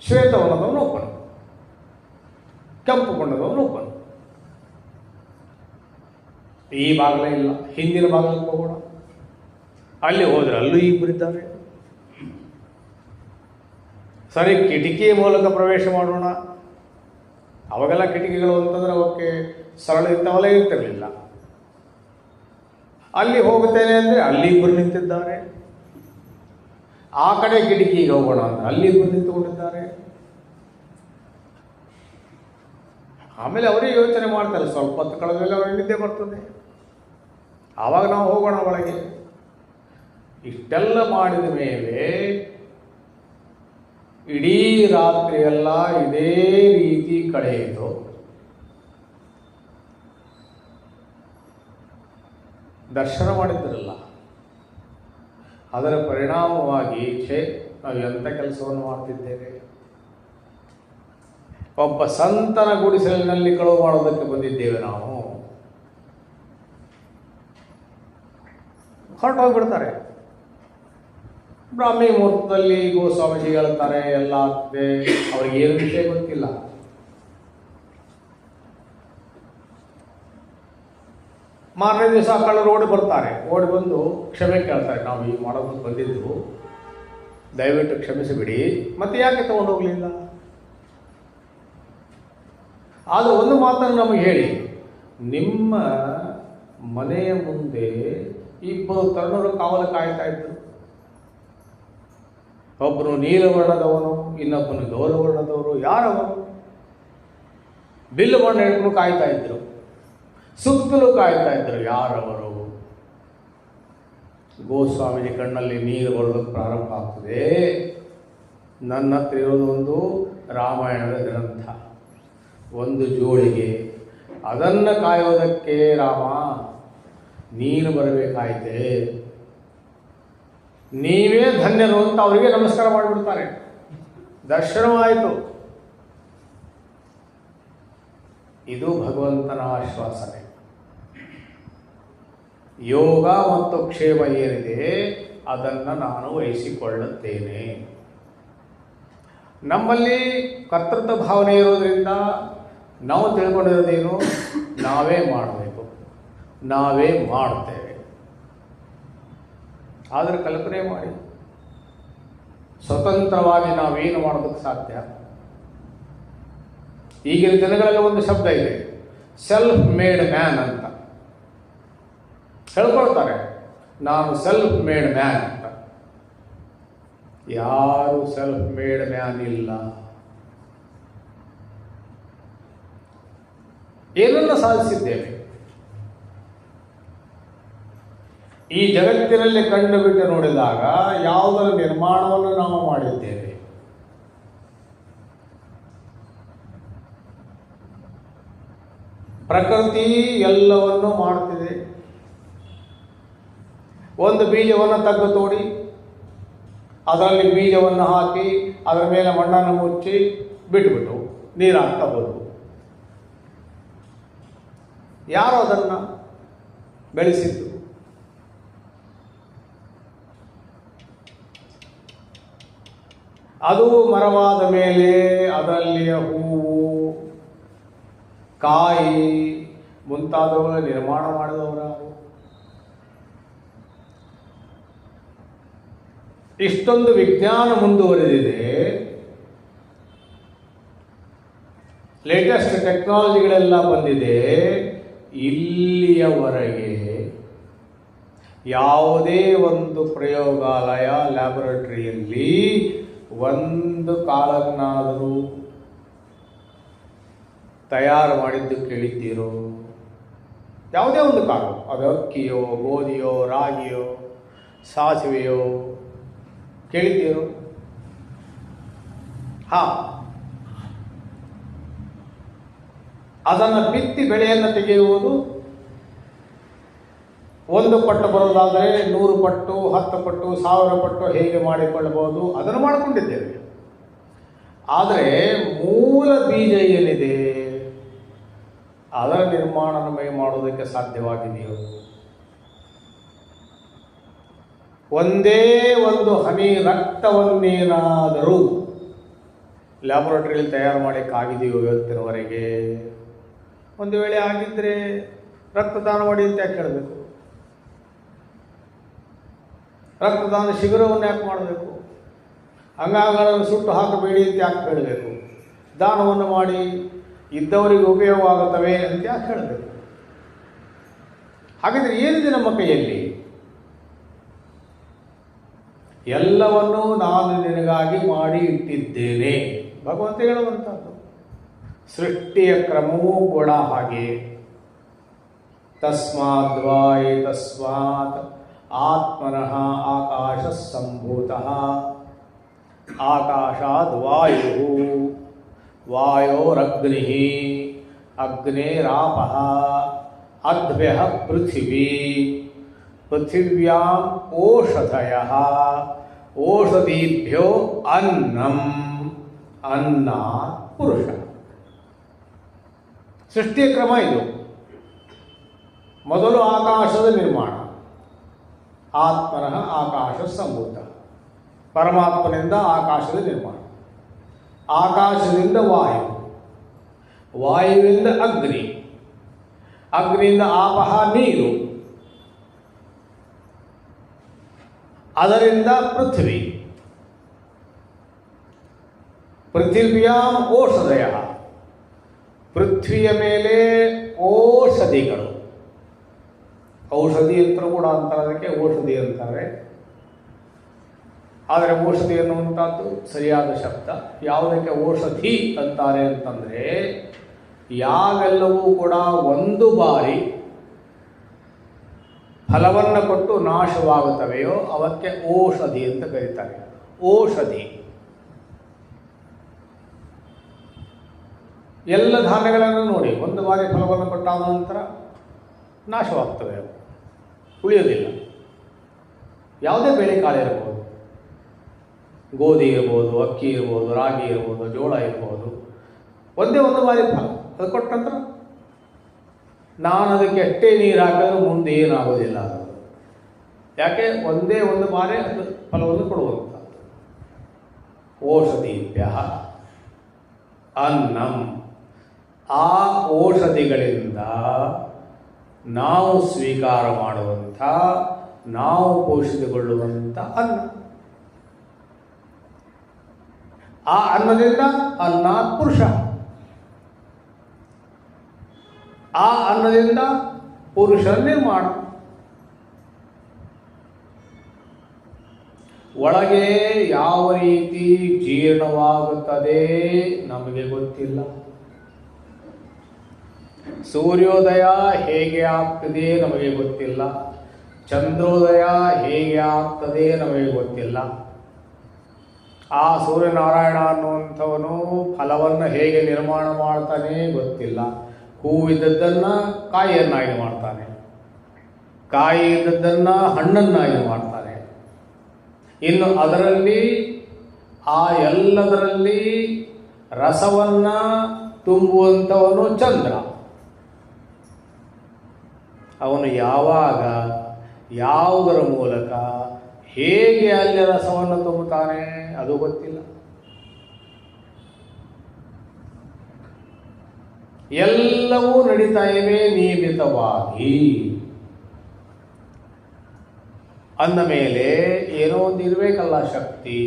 ಶ್ವೇತವರ್ಣದವನು ಒಬ್ಬನು, ಕೆಂಪು ಬಣ್ಣದವನು ಒಬ್ಬನು. ಈ ಬಾಗಿಲ ಇಲ್ಲ, ಹಿಂದಿನ ಬಾಗಿಲಕ್ಕೆ ಹೋಗೋಣ. ಅಲ್ಲಿ ಹೋದ್ರೆ ಅಲ್ಲೂ ಇಬ್ಬರಿದ್ದಾರೆ. ಸರಿ, ಕಿಟಕಿಯ ಮೂಲಕ ಪ್ರವೇಶ ಮಾಡೋಣ. ಅವಾಗೆಲ್ಲ ಕಿಟಕಿಗಳು ಅಂತಂದ್ರೆ ಅವಕ್ಕೆ ಸರಳ ಇರ್ತವಲ್ಲ, ಇರ್ತಿರಲಿಲ್ಲ. ಅಲ್ಲಿ ಹೋಗುತ್ತೇನೆ ಅಂದರೆ ಅಲ್ಲಿ ಇಬ್ಬರು ನಿಂತಿದ್ದಾರೆ. ಆ ಕಡೆ ಕಿಟಕಿಗೆ ಹೋಗೋಣ ಅಂದ್ರೆ ಅಲ್ಲಿ ಇಬ್ಬರು ನಿಂತುಕೊಂಡಿದ್ದಾರೆ. ಆಮೇಲೆ ಅವರೇ ಯೋಚನೆ ಮಾಡ್ತಾರೆ, ಸ್ವಲ್ಪ ಹೊತ್ತು ಕಳೆದ ಮೇಲೆ ಅವರಿಗೆ ನಿದ್ದೆ ಬರ್ತದೆ, ಆವಾಗ ನಾವು ಹೋಗೋಣ ಒಳಗೆ. ಇಷ್ಟೆಲ್ಲ ಮಾಡಿದ ಮೇಲೆ ಇಡೀ ರಾತ್ರಿಯೆಲ್ಲ ಇದೇ ರೀತಿ ಕಳೆಯಿತು. ದರ್ಶನ ಮಾಡಿದ್ರಲ್ಲ, ಅದರ ಪರಿಣಾಮವಾಗಿ ನಾವು ಎಂಥ ಕೆಲಸವನ್ನು ಮಾಡ್ತಿದ್ದೇವೆ. ಒಬ್ಬ ಸಂತನ ಗುಡಿಸಲಿನಲ್ಲಿ ಕಳುವು ಮಾಡೋದಕ್ಕೆ ಬಂದಿದ್ದೇವೆ ನಾವು. ಹೊರಟೋಗ್ಬಿಡ್ತಾರೆ. ಬ್ರಾಹ್ಮಿ ಮುಹೂರ್ತದಲ್ಲಿ ಗೋಸ್ವಾಮೀಜಿ ಹೇಳ್ತಾರೆ, ಎಲ್ಲ ಆಗ್ತದೆ. ಅವ್ರಿಗೆ ಏನು ವಿಷಯ ಗೊತ್ತಿಲ್ಲ. ಮಾರನೇ ದಿವಸ ಕಳ್ಳರು ಓಡಿ ಬರ್ತಾರೆ. ಓಡಿ ಬಂದು ಕ್ಷಮೆ ಕೇಳ್ತಾರೆ, ನಾವು ಈ ಮಾಡೋದಕ್ಕೆ ಬಂದಿದ್ದು, ದಯವಿಟ್ಟು ಕ್ಷಮಿಸಿಬಿಡಿ, ಮತ್ತೆ ಯಾಕೆ ತಗೊಂಡು ಹೋಗಲಿಲ್ಲ. ಆದರೆ ಒಂದು ಮಾತನ್ನು ನಮಗೆ ಹೇಳಿ, ನಿಮ್ಮ ಮನೆಯ ಮುಂದೆ ಇಬ್ಬರು ತರುಣರು ಕಾವಲು ಕಾಯ್ತಾ ಇದ್ದರು. ಒಬ್ಬನು ನೀಲವರ್ಣದವನು, ಇನ್ನೊಬ್ಬನು ಗೌರವರ್ಣದವರು. ಯಾರವರು? ಬಿಲ್ಲು ಬಣ್ಣ ಹಿಡ್ಕೊಂಡು ಕಾಯ್ತಾ ಇದ್ರು, ಸುತ್ತಲೂ ಕಾಯ್ತಾ ಇದ್ರು. ಯಾರವರು? ಗೋಸ್ವಾಮೀಜಿ ಕಣ್ಣಲ್ಲಿ ನೀರು ಬರೋದಕ್ಕೆ ಪ್ರಾರಂಭ ಆಗ್ತದೆ. ನನ್ನ ಹತ್ರ ಇರೋದು ಒಂದು ರಾಮಾಯಣದ ಗ್ರಂಥ, ಒಂದು ಜೋಳಿಗೆ. ಅದನ್ನು ಕಾಯೋದಕ್ಕೆ ರಾಮ ನೀನು ಬರಬೇಕಾಯ್ತೆ, ನೀವೇ ಧನ್ಯರು ಅಂತ ಅವರಿಗೆ ನಮಸ್ಕಾರ ಮಾಡಿಬಿಡ್ತಾರೆ. ದರ್ಶನವಾಯಿತು. ಇದು ಭಗವಂತನ ಆಶ್ವಾಸನೆ. ಯೋಗ ಮತ್ತು ಕ್ಷೇಮ ಏನಿದೆ ಅದನ್ನು ನಾನು ವಹಿಸಿಕೊಳ್ಳುತ್ತೇನೆ. ನಮ್ಮಲ್ಲಿ ಕರ್ತೃತ್ವ ಭಾವನೆ ಇರೋದ್ರಿಂದ ನಾವು ತಿಳ್ಕೊಂಡಿರೋದೇನು, ನಾವೇ ಮಾಡಬೇಕು, ನಾವೇ ಮಾಡ್ತೇವೆ. ಆದರೆ ಕಲ್ಪನೆ ಮಾಡಿ, ಸ್ವತಂತ್ರವಾಗಿ ನಾವೇನು ಮಾಡೋದಕ್ಕೆ ಸಾಧ್ಯ? ಈಗಿನ ದಿನಗಳಲ್ಲಿ ಒಂದು ಶಬ್ದ ಇದೆ, ಸೆಲ್ಫ್ ಮೇಡ್ ಮ್ಯಾನ್ ಅಂತ ಹೇಳ್ಕೊಳ್ತಾರೆ. ನಾನು ಸೆಲ್ಫ್ ಮೇಡ್ ಮ್ಯಾನ್ ಅಂತ. ಯಾರು ಸೆಲ್ಫ್ ಮೇಡ್ ಮ್ಯಾನ್ ಇಲ್ಲ. ಏನನ್ನು ಸಾಧಿಸಿದ್ದೇವೆ? ಈ ಜಗತ್ತಿನಲ್ಲಿ ಕಂಡು ಬಿಟ್ಟು ನೋಡಿದಾಗ ಯಾವುದರ ನಿರ್ಮಾಣವನ್ನು ನಾವು ಮಾಡಿದ್ದೇವೆ? ಪ್ರಕೃತಿ ಎಲ್ಲವನ್ನು ಮಾಡುತ್ತಿದೆ. ಒಂದು ಬೀಜವನ್ನು ತೆಗೆದು ತೋಡಿ ಅದರಲ್ಲಿ ಬೀಜವನ್ನು ಹಾಕಿ ಅದರ ಮೇಲೆ ಮಣ್ಣನ್ನು ಮುಚ್ಚಿ ಬಿಟ್ಬಿಟ್ಟು ನೀರು ಹಾಕ್ತಾ ಹೋದವು. ಯಾರು ಅದನ್ನು ಬೆಳೆಸಿದ್ದು? ಅದು ಮರವಾದ ಮೇಲೆ ಅದರಲ್ಲಿಯ ಹೂವು, ಕಾಯಿ ಮುಂತಾದವುಗಳ ನಿರ್ಮಾಣ ಮಾಡಿದವರು. ಇಷ್ಟೊಂದು ವಿಜ್ಞಾನ ಮುಂದುವರೆದಿದೆ, ಲೇಟೆಸ್ಟ್ ಟೆಕ್ನಾಲಜಿಗಳೆಲ್ಲ ಬಂದಿದೆ. ಇಲ್ಲಿಯವರೆಗೆ ಯಾವುದೇ ಒಂದು ಪ್ರಯೋಗಾಲಯ ಲ್ಯಾಬೊರೇಟರಿಯಲ್ಲಿ ಒಂದು ಕಾಳನ್ನಾದರೂ ತಯಾರು ಮಾಡಿದ್ದು ಕೇಳಿದ್ದೀರೋ? ಯಾವುದೇ ಒಂದು ಕಾಳು, ಅದು ಅಕ್ಕಿಯೋ, ಗೋಧಿಯೋ, ರಾಗಿಯೋ, ಸಾಸಿವೆಯೋ ಕೇಳಿದ್ದೀರೋ? ಅದನ್ನು ಬಿತ್ತಿ ಬೆಳೆಯನ್ನು ತೆಗೆಯುವುದು. 1 ಪಟ್ಟು ಬರೋದಾದರೆ 100 ಪಟ್ಟು, 10 ಪಟ್ಟು, 1000 ಪಟ್ಟು ಹೇಗೆ ಮಾಡಿಕೊಳ್ಳಬಹುದು, ಅದನ್ನು ಮಾಡಿಕೊಂಡಿದ್ದೇವೆ. ಆದರೆ ಮೂಲ ಬೀಜ ಏನಿದೆ ಅದರ ನಿರ್ಮಾಣ ನಮಗೆ ಮಾಡುವುದಕ್ಕೆ ಸಾಧ್ಯವಾಗಿದೆಯೋ? ಒಂದೇ ಒಂದು ಹನಿ ರಕ್ತವನ್ನೇನಾದರೂ ಲ್ಯಾಬೊರೇಟರಿಯಲ್ಲಿ ತಯಾರು ಮಾಡೋಕ್ಕಾಗಿದೆಯೋ ಇವತ್ತಿನವರೆಗೆ? ಒಂದು ವೇಳೆ ಆಗಿದ್ದರೆ ರಕ್ತದಾನ ಮಾಡಿ ಅಂತ ಯಾಕೆ ಹೇಳಬೇಕು? ರಕ್ತದಾನ ಶಿಬಿರವನ್ನು ಯಾಕೆ ಮಾಡಬೇಕು? ಅಂಗಾಂಗಗಳನ್ನು ಸುಟ್ಟು ಹಾಕಬೇಡಿ ಅಂತ ಯಾಕೆ ಹೇಳಬೇಕು? ದಾನವನ್ನು ಮಾಡಿ ಇದ್ದವರಿಗೆ ಉಪಯೋಗ ಆಗುತ್ತವೆ ಅಂತ ಯಾಕೆ ಹೇಳಬೇಕು? ಹಾಗಿದ್ರೆ ಏನಿದೆ ನಮ್ಮ ಕೈಯಲ್ಲಿ? ಎಲ್ಲವನ್ನೂ ನಾನು ನಿನಗಾಗಿ ಮಾಡಿ ಇಟ್ಟಿದ್ದೇನೆ ಭಗವಂತ ಹೇಳುವಂಥದ್ದು. ಸೃಷ್ಟಿಯ ಕ್ರಮವೂ ಕೂಡ ಹಾಗೆ. ತಸ್ಮಾದ್ವಾಯ್ ತಸ್ಮಾತ್ ಆತ್ಮನಃ ಆಕಾಶ ಸಂಭೂತಃ ಆಕಾಶಾದ್ ವಾಯು ವಾಯೋರಗ್ನಿಃ ಅಗ್ನೇರಾಪಃ ಅದ್ಭ್ಯಃ ಪೃಥಿವೀ ಪೃಥಿವ್ಯಾಂ ಓಷಧಯಃ ಓಷಧೀಭ್ಯೋ ಅನ್ನಂ ಅನ್ನಾತ್ ಪುರುಷ. ಸೃಷ್ಟಿಯ ಕ್ರಮ ಇದು. ಮೊದಲು ಆಕಾಶದ ನಿರ್ಮಾಣ, ಆತ್ಮನಃ ಆಕಾಶ ಸಂಭೂತ, ಪರಮಾತ್ಮನಿಂದ ಆಕಾಶದ ನಿರ್ಮಾಣ, ಆಕಾಶದಿಂದ ವಾಯು, ವಾಯುವಿಂದ ಅಗ್ನಿ, ಅಗ್ನಿಯಿಂದ ಆಪಹ ನೀರು, ಅದರಿಂದ ಪೃಥ್ವಿ, ಪೃಥಿವ್ಯಾಂ ಓಷಧಯ, ಪೃಥ್ವಿಯ ಮೇಲೆ ಔಷಧಿಗಳು. ಔಷಧಿ ಅಂತ ಕೂಡ ಅಂತಾರೆ, ಅದಕ್ಕೆ ಔಷಧಿ ಅಂತಾರೆ. ಆದರೆ ಔಷಧಿ ಅನ್ನುವಂಥದ್ದು ಸರಿಯಾದ ಶಬ್ದ. ಯಾವುದಕ್ಕೆ ಔಷಧಿ ಅಂತಾರೆ ಅಂತಂದರೆ, ಯಾವೆಲ್ಲವೂ ಕೂಡ ಒಂದು ಬಾರಿ ಫಲವನ್ನು ಕೊಟ್ಟು ನಾಶವಾಗುತ್ತವೆಯೋ ಅವಕ್ಕೆ ಔಷಧಿ ಅಂತ ಕರೀತಾರೆ. ಔಷಧಿ. ಎಲ್ಲ ಧಾನ್ಯಗಳನ್ನು ನೋಡಿ, ಒಂದು ಬಾರಿ ಫಲವನ್ನು ಕೊಟ್ಟಾದ ನಂತರ ನಾಶವಾಗ್ತವೆ, ಅವು ಉಳಿಯೋದಿಲ್ಲ. ಯಾವುದೇ ಬೇಳೆ ಕಾಳು ಇರ್ಬೋದು, ಗೋಧಿ ಇರ್ಬೋದು, ಅಕ್ಕಿ ಇರ್ಬೋದು, ರಾಗಿ ಇರ್ಬೋದು, ಜೋಳ ಇರ್ಬೋದು, ಒಂದೇ ಒಂದು ಬಾರಿ ಫಲ ಅದು ಕೊಟ್ಟ ನಂತರ ನಾನು ಅದಕ್ಕೆ ಎಷ್ಟೇ ನೀರು ಹಾಕಿದ್ರೂ ಮುಂದೆ ಏನಾಗೋದಿಲ್ಲ. ಅದು ಯಾಕೆ? ಒಂದೇ ಒಂದು ಬಾರಿ ಅದು ಫಲವನ್ನು ಕೊಡುವಂಥದ್ದು. ಔಷಧೀಭ್ಯ ಅನ್ನಂ. ಆ ಔಷಧಿಗಳಿಂದ ನಾವು ಸ್ವೀಕಾರ ಮಾಡುವಂಥ, ನಾವು ಪೋಷಿತಗೊಳ್ಳುವಂಥ ಅನ್ನ. ಆ ಅನ್ನದಿಂದ ಅನ್ನಾತ್ ಪುರುಷ. ಆ ಅನ್ನದಿಂದ ಪುರುಷನ ನಿರ್ಮಾಣ. ಒಳಗೆ ಯಾವ ರೀತಿ ಜೀರ್ಣವಾಗುತ್ತದೆ ನಮಗೆ ಗೊತ್ತಿಲ್ಲ. ಸೂರ್ಯೋದಯ ಹೇಗೆ ಆಗ್ತದೆ ನಮಗೆ ಗೊತ್ತಿಲ್ಲ. ಚಂದ್ರೋದಯ ಹೇಗೆ ಆಗ್ತದೆ ನಮಗೆ ಗೊತ್ತಿಲ್ಲ. ಆ ಸೂರ್ಯನಾರಾಯಣ ಅನ್ನುವಂಥವನು ಫಲವನ್ನು ಹೇಗೆ ನಿರ್ಮಾಣ ಮಾಡ್ತಾನೆ ಗೊತ್ತಿಲ್ಲ. ಹೂವಿದ್ದದ್ದನ್ನು ಕಾಯಿಯನ್ನಾಗಿ ಮಾಡ್ತಾನೆ, ಕಾಯಿ ಇದ್ದದ್ದನ್ನು ಹಣ್ಣನ್ನಾಗಿ ಮಾಡ್ತಾರೆ. ಇನ್ನು ಅದರಲ್ಲಿ ಆ ಎಲ್ಲದರಲ್ಲಿ ರಸವನ್ನು ತುಂಬುವಂಥವನು ಚಂದ್ರ. ಅವನು ಯಾವಾಗ, ಯಾವುದರ ಮೂಲಕ, ಹೇಗೆ ಅಲ್ಲಿ ರಸವನ್ನು ತುಂಬುತ್ತಾನೆ ಅದು ಗೊತ್ತಿಲ್ಲ. ಎಲ್ಲವೂ ನಡೀತಾ ಇವೆ ನಿಯಮಿತವಾಗಿ. ಅಂದ ಮೇಲೆ ಏನೋ ಒಂದು ಇರಬೇಕಲ್ಲ ಶಕ್ತಿ.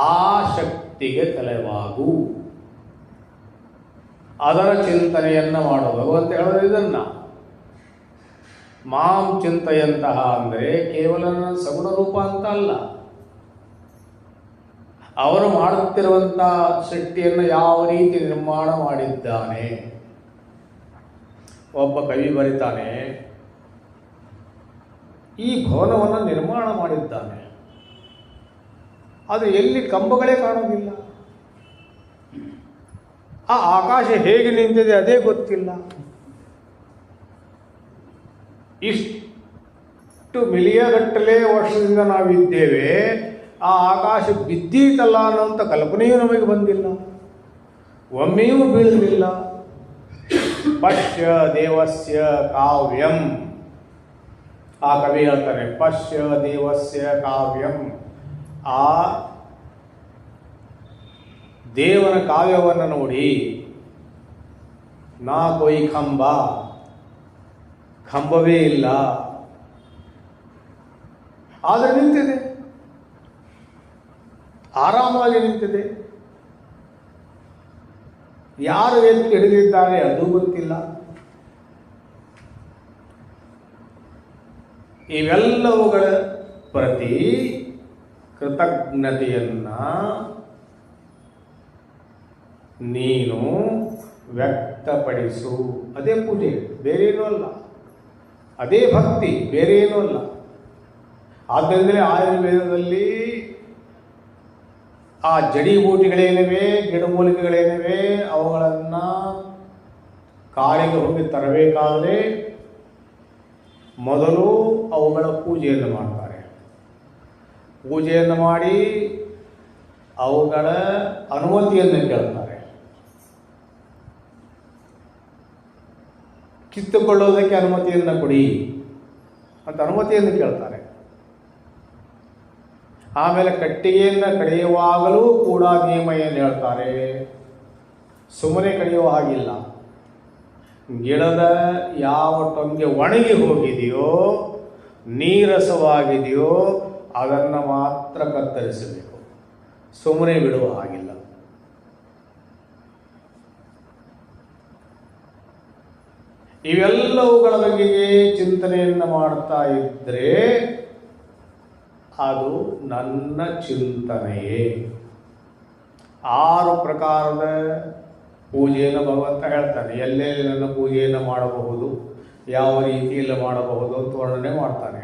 ಆ ಶಕ್ತಿಗೆ ತಲೆವಾಗು, ಅದರ ಚಿಂತನೆಯನ್ನ ಮಾಡು. ಭಗವಂತ ಹೇಳೋದು ಇದನ್ನ. ಮಾಂ ಚಿಂತೆಯಂತಹ ಅಂದರೆ ಕೇವಲ ಸಗುಣ ರೂಪ ಅಂತ ಅಲ್ಲ, ಅವನು ಮಾಡುತ್ತಿರುವಂತಹ ಸೃಷ್ಟಿಯನ್ನು ಯಾವ ರೀತಿ ನಿರ್ಮಾಣ ಮಾಡಿದ್ದಾನೆ. ಒಬ್ಬ ಕವಿ ಬರೀತಾನೆ, ಈ ಭವನವನ್ನು ನಿರ್ಮಾಣ ಮಾಡಿದ್ದಾನೆ, ಆದರೆ ಎಲ್ಲಿ ಕಂಬಗಳೇ ಕಾಣೋದಿಲ್ಲ. ಆ ಆಕಾಶ ಹೇಗೆ ನಿಂತಿದೆ ಅದೇ ಗೊತ್ತಿಲ್ಲ. ಇಷ್ಟು ಮಿಲಿಯಗಟ್ಟಲೆ ವರ್ಷದಿಂದ ನಾವಿದ್ದೇವೆ, ಆ ಆಕಾಶ ಬಿದ್ದೀತಲ್ಲ ಅನ್ನೋಂಥ ಕಲ್ಪನೆಯೂ ನಮಗೆ ಬಂದಿಲ್ಲ, ಒಮ್ಮೆಯೂ ಬೀಳಲಿಲ್ಲ. ಪಶ್ಯ ದೇವಸ್ಯ ಕಾವ್ಯಂ, ಆ ಕವಿ ಹೇಳ್ತಾನೆ, ಪಶ್ಯ ದೇವಸ್ಯ ಕಾವ್ಯಂ. ಆ ದೇವನ ಕಾವ್ಯವನ್ನು ನೋಡಿ. ನಾ ಕೊಯ್ ಕಂಬ, ಕಂಬವೇ ಇಲ್ಲ, ಆದರೆ ನಿಂತಿದೆ, ಆರಾಮಾಗಿ ನಿಂತಿದೆ. ಯಾರು ಎತ್ತಿ ಹಿಡಿದಿದ್ದಾರೆ ಅದು ಗೊತ್ತಿಲ್ಲ. ಇವೆಲ್ಲವುಗಳ ಪ್ರತಿ ಕೃತಜ್ಞತೆಯನ್ನ ನೀನು ವ್ಯಕ್ತಪಡಿಸು. ಅದೇ ಪೂಜೆ, ಬೇರೇನೂ ಅಲ್ಲ. ಅದೇ ಭಕ್ತಿ, ಬೇರೇನೂ ಅಲ್ಲ. ಆದ್ದರಿಂದ ಆಯುರ್ವೇದದಲ್ಲಿ ಆ ಜಡಿಬೂಟಿಗಳೇನಿವೆ, ಗಿಡಮೂಲಿಕೆಗಳೇನಿವೆ, ಅವುಗಳನ್ನು ಕಾಡಿಗೆ ಹೋಗಿ ತರಬೇಕಾದರೆ ಮೊದಲು ಅವುಗಳ ಪೂಜೆಯನ್ನು ಮಾಡ್ತಾರೆ. ಪೂಜೆಯನ್ನು ಮಾಡಿ ಅವುಗಳ ಅನುಮತಿಯನ್ನು ಕೇಳ್ತಾರೆ. ಕಿತ್ತುಕೊಳ್ಳೋದಕ್ಕೆ ಅನುಮತಿಯನ್ನು ಕೊಡಿ ಅಂತ ಅನುಮತಿಯನ್ನು ಕೇಳ್ತಾರೆ. ಆಮೇಲೆ ಕಟ್ಟಿಗೆಯನ್ನು ಕಡಿಯುವಾಗಲೂ ಕೂಡ ನಿಯಮ ಏನು ಹೇಳ್ತಾರೆ, ಸುಮ್ಮನೆ ಕಡಿಯುವ ಹಾಗಿಲ್ಲ. ಗಿಡದ ಯಾವ ಟೊಂಗೆ ಒಣಗಿ ಹೋಗಿದೆಯೋ, ನೀರಸವಾಗಿದೆಯೋ ಅದನ್ನು ಮಾತ್ರ ಕತ್ತರಿಸಬೇಕು, ಸುಮ್ಮನೆ ಬಿಡುವ ಹಾಗಿಲ್ಲ. ಇವೆಲ್ಲವುಗಳ ಬಗೆಗೆ ಚಿಂತನೆಯನ್ನು ಮಾಡ್ತಾ ಇದ್ದರೆ ಅದು ನನ್ನ ಚಿಂತನೆಯೇ. 6 ಪ್ರಕಾರದ ಪೂಜೆಯನ್ನು ಭಗವಂತ ಹೇಳ್ತಾನೆ. ಎಲ್ಲೆಲ್ಲಿ ನನ್ನ ಪೂಜೆಯನ್ನು ಮಾಡಬಹುದು, ಯಾವ ರೀತಿಯಲ್ಲಿ ಮಾಡಬಹುದು ಅಂತ ವರ್ಣನೆ ಮಾಡ್ತಾನೆ.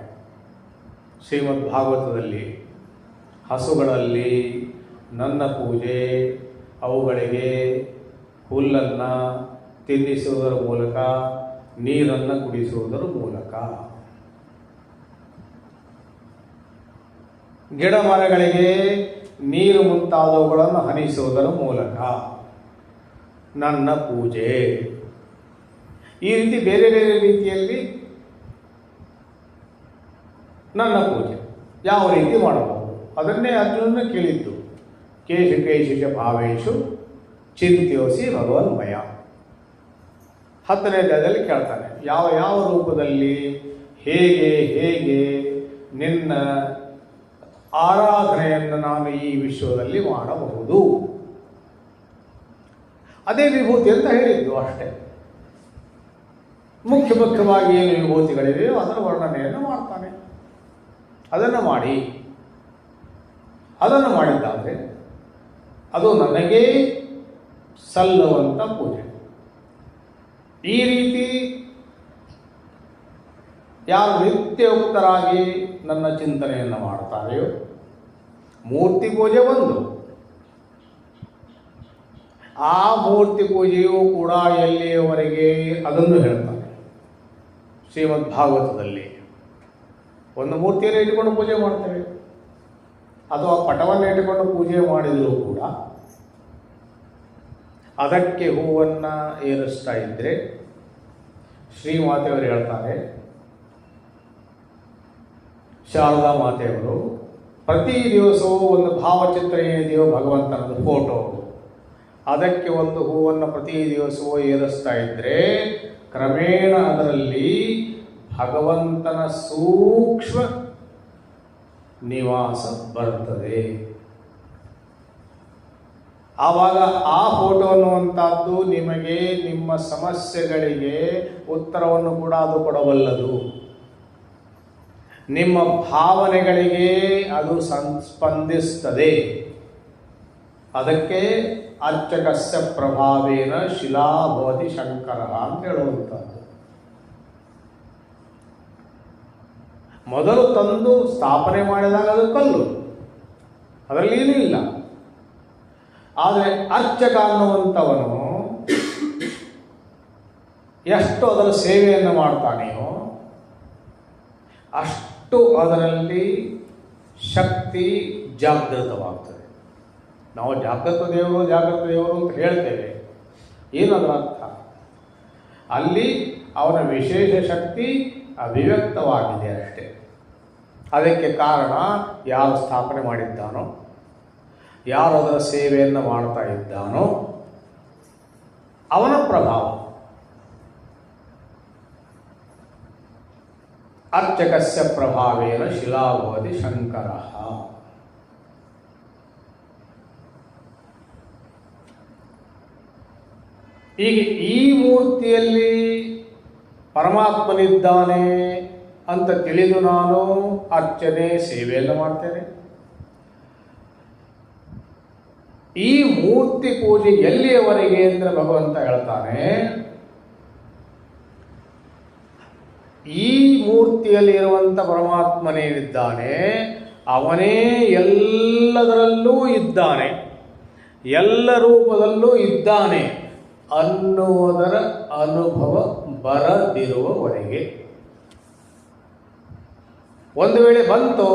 ಶ್ರೀಮದ್ ಭಾಗವತದಲ್ಲಿ ಹಸುಗಳಲ್ಲಿ ನನ್ನ ಪೂಜೆ, ಅವುಗಳಿಗೆ ಹುಲ್ಲನ್ನು ತಿನ್ನಿಸುವುದರ ಮೂಲಕ, ನೀರನ್ನು ಕುಡಿಸುವುದರ ಮೂಲಕ, ಗಿಡ ಮರಗಳಿಗೆ ನೀರು ಮುಂತಾದವುಗಳನ್ನು ಹನಿಸುವುದರ ಮೂಲಕ ನನ್ನ ಪೂಜೆ. ಈ ರೀತಿ ಬೇರೆ ಬೇರೆ ರೀತಿಯಲ್ಲಿ ನನ್ನ ಪೂಜೆ ಯಾವ ರೀತಿ ಮಾಡಬಹುದು ಅದನ್ನೇ ಅರ್ಜುನನ ಕೇಳಿದ್ದು. ಕೇಶು ಕೇಶಿಷ ಭಾವೇಶು ಚಿಂತ್ಯೋಸಿ ಭಗವನ್ಮಯ. 10ನೇ ಅಧ್ಯಾಯದಲ್ಲಿ ಕೇಳ್ತಾನೆ, ಯಾವ ಯಾವ ರೂಪದಲ್ಲಿ ಹೇಗೆ ಹೇಗೆ ನಿನ್ನ ಆರಾಧನೆಯನ್ನು ನಾನು ಈ ವಿಶ್ವದಲ್ಲಿ ಮಾಡಬಹುದು. ಅದೇ ವಿಭೂತಿ ಅಂತ ಹೇಳಿದ್ದು ಅಷ್ಟೇ. ಮುಖ್ಯವಾಗಿ ಏನು ವಿಭೂತಿಗಳಿವೆಯೋ ಅದರ ವರ್ಣನೆಯನ್ನು ಮಾಡ್ತಾನೆ. ಅದನ್ನು ಮಾಡಿದ್ದಾದರೆ ಅದು ನನಗೇ ಸಲ್ಲುವಂಥ ಪೂಜೆ. ಈ ರೀತಿ ಯಾರು ನಿತ್ಯೋಕ್ತರಾಗಿ ನನ್ನ ಚಿಂತನೆಯನ್ನು ಮಾಡ್ತಾರೆಯೋ, ಮೂರ್ತಿ ಪೂಜೆ ಒಂದು, ಆ ಮೂರ್ತಿ ಪೂಜೆಯೂ ಕೂಡ ಎಲ್ಲಿಯವರೆಗೆ ಅದನ್ನು ಹೇಳ್ತಾರೆ ಶ್ರೀಮದ್ ಭಾಗವತದಲ್ಲಿ. ಒಂದು ಮೂರ್ತಿಯನ್ನು ಇಟ್ಟುಕೊಂಡು ಪೂಜೆ ಮಾಡ್ತೇವೆ, ಅಥವಾ ಪಟವನ್ನು ಇಟ್ಟುಕೊಂಡು ಪೂಜೆ ಮಾಡಿದರೂ ಕೂಡ ಅದಕ್ಕೆ ಹೂವನ್ನು ಏರಿಸ್ತಾ ಇದ್ದರೆ ಶ್ರೀಮಾತೆಯವರು ಹೇಳ್ತಾರೆ, ಶಾರದಾ ಮಾತೆಯವರು ಪ್ರತಿ ದಿವಸವೂ ಒಂದು ಭಾವಚಿತ್ರ ಏನಿದೆಯೋ ಭಗವಂತನದು ಫೋಟೋ, ಅದಕ್ಕೆ ಒಂದು ಹೂವನ್ನು ಪ್ರತಿ ದಿವಸವೂ ಏರಿಸ್ತಾ ಇದ್ದರೆ ಕ್ರಮೇಣ ಅದರಲ್ಲಿ ಭಗವಂತನ ಸೂಕ್ಷ್ಮ ನಿವಾಸ ಬರ್ತದೆ. ಆವಾಗ ಆ ಫೋಟೋ ಅನ್ನುವಂಥದ್ದು ನಿಮಗೆ ನಿಮ್ಮ ಸಮಸ್ಯೆಗಳಿಗೆ ಉತ್ತರವನ್ನು ಕೂಡ ಅದು ಕೊಡಬಲ್ಲದು. ನಿಮ್ಮ ಭಾವನೆಗಳಿಗೆ ಅದು ಸ್ಪಂದಿಸ್ತದೆ. ಅದಕ್ಕೆ ಅರ್ಚಕಸ್ಯ ಪ್ರಭಾವೇನ ಶಿಲಾ ಭವತಿ ಶಂಕರ ಅಂತ ಹೇಳುವಂಥದ್ದು. ಮೊದಲು ತಂದು ಸ್ಥಾಪನೆ ಮಾಡಿದಾಗ ಅದು ಕಲ್ಲು, ಅದರಲ್ಲಿ ಏನೂ ಇಲ್ಲ. ಆದರೆ ಅರ್ಚಕ ಅನ್ನುವಂಥವನು ಎಷ್ಟು ಅದರ ಸೇವೆಯನ್ನು ಮಾಡ್ತಾನೆಯೋ ಅಷ್ಟು ಅದರಲ್ಲಿ ಶಕ್ತಿ ಜಾಗೃತವಾಗ್ತದೆ. ನಾವು ಜಾಗೃತ ದೇವರು ಅಂತ ಹೇಳ್ತೇವೆ, ಏನದರ ಅರ್ಥ? ಅಲ್ಲಿ ಅವನ ವಿಶೇಷ ಶಕ್ತಿ ಅಭಿವ್ಯಕ್ತವಾಗಿದೆ ಅಷ್ಟೇ. ಅದಕ್ಕೆ ಕಾರಣ ಯಾರು ಸ್ಥಾಪನೆ ಮಾಡಿದ್ದಾನೋ, ಯಾರು ಅದರ ಸೇವೆಯನ್ನು ಮಾಡ್ತಾ ಇದ್ದಾನೋ ಅವನ ಪ್ರಭಾವ. ಅರ್ಚಕಸ್ಯ ಪ್ರಭಾವೇನ ಶಿಲಾ ಭವತಿ ಶಂಕರ. ಈಗ ಈ ಮೂರ್ತಿಯಲ್ಲಿ ಪರಮಾತ್ಮನಿದ್ದಾನೆ ಅಂತ ತಿಳಿದು ನಾನು ಅರ್ಚನೆ ಸೇವೆಯನ್ನು ಮಾಡ್ತೇನೆ. ಈ ಮೂರ್ತಿ ಪೂಜೆ ಎಲ್ಲಿಯವರೆಗೆ ಅಂದರೆ ಭಗವಂತ ಹೇಳ್ತಾನೆ, ಈ ಮೂರ್ತಿಯಲ್ಲಿ ಇರುವಂಥ ಪರಮಾತ್ಮನೇನಿದ್ದಾನೆ ಅವನೇ ಎಲ್ಲದರಲ್ಲೂ ಇದ್ದಾನೆ, ಎಲ್ಲ ರೂಪದಲ್ಲೂ ಇದ್ದಾನೆ ಅನ್ನುವುದರ ಅನುಭವ ಬರದಿರುವವರೆಗೆ. ಒಂದು ವೇಳೆ ಬಂತು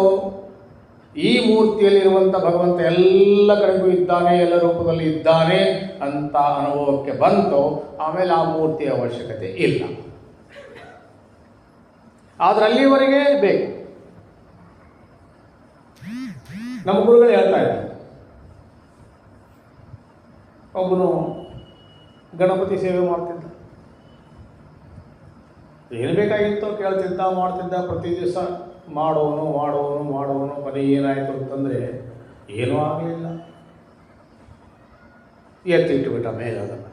ಈ ಮೂರ್ತಿಯಲ್ಲಿರುವಂಥ ಭಗವಂತ ಎಲ್ಲ ಕಡೆಗೂ ಇದ್ದಾನೆ, ಎಲ್ಲ ರೂಪದಲ್ಲಿ ಇದ್ದಾನೆ ಅಂತ ಅನುಭವಕ್ಕೆ ಬಂತು, ಆಮೇಲೆ ಆ ಮೂರ್ತಿಯ ಅವಶ್ಯಕತೆ ಇಲ್ಲ. ಆದರೆ ಅಲ್ಲಿವರೆಗೆ ಬೇಕು. ನಮ್ಮ ಗುರುಗಳು ಹೇಳ್ತಾ ಇದ್ದಾರೆ, ಒಬ್ಬನು ಗಣಪತಿ ಸೇವೆ ಮಾಡ್ತಿದ್ದ, ಏನು ಬೇಕಾಗಿತ್ತೋ ಕೇಳ್ತಿದ್ದ, ಮಾಡ್ತಿದ್ದ, ಪ್ರತಿ ದಿವಸ ಮಾಡೋನು ಕೊನೆ ಏನಾಯಿತು ಅಂತಂದರೆ ಏನೂ ಆಗಲಿಲ್ಲ. ಎತ್ತಿಟ್ಟುಬಿಟ್ಟ ಮೇಲೆ ಅದನ್ನು.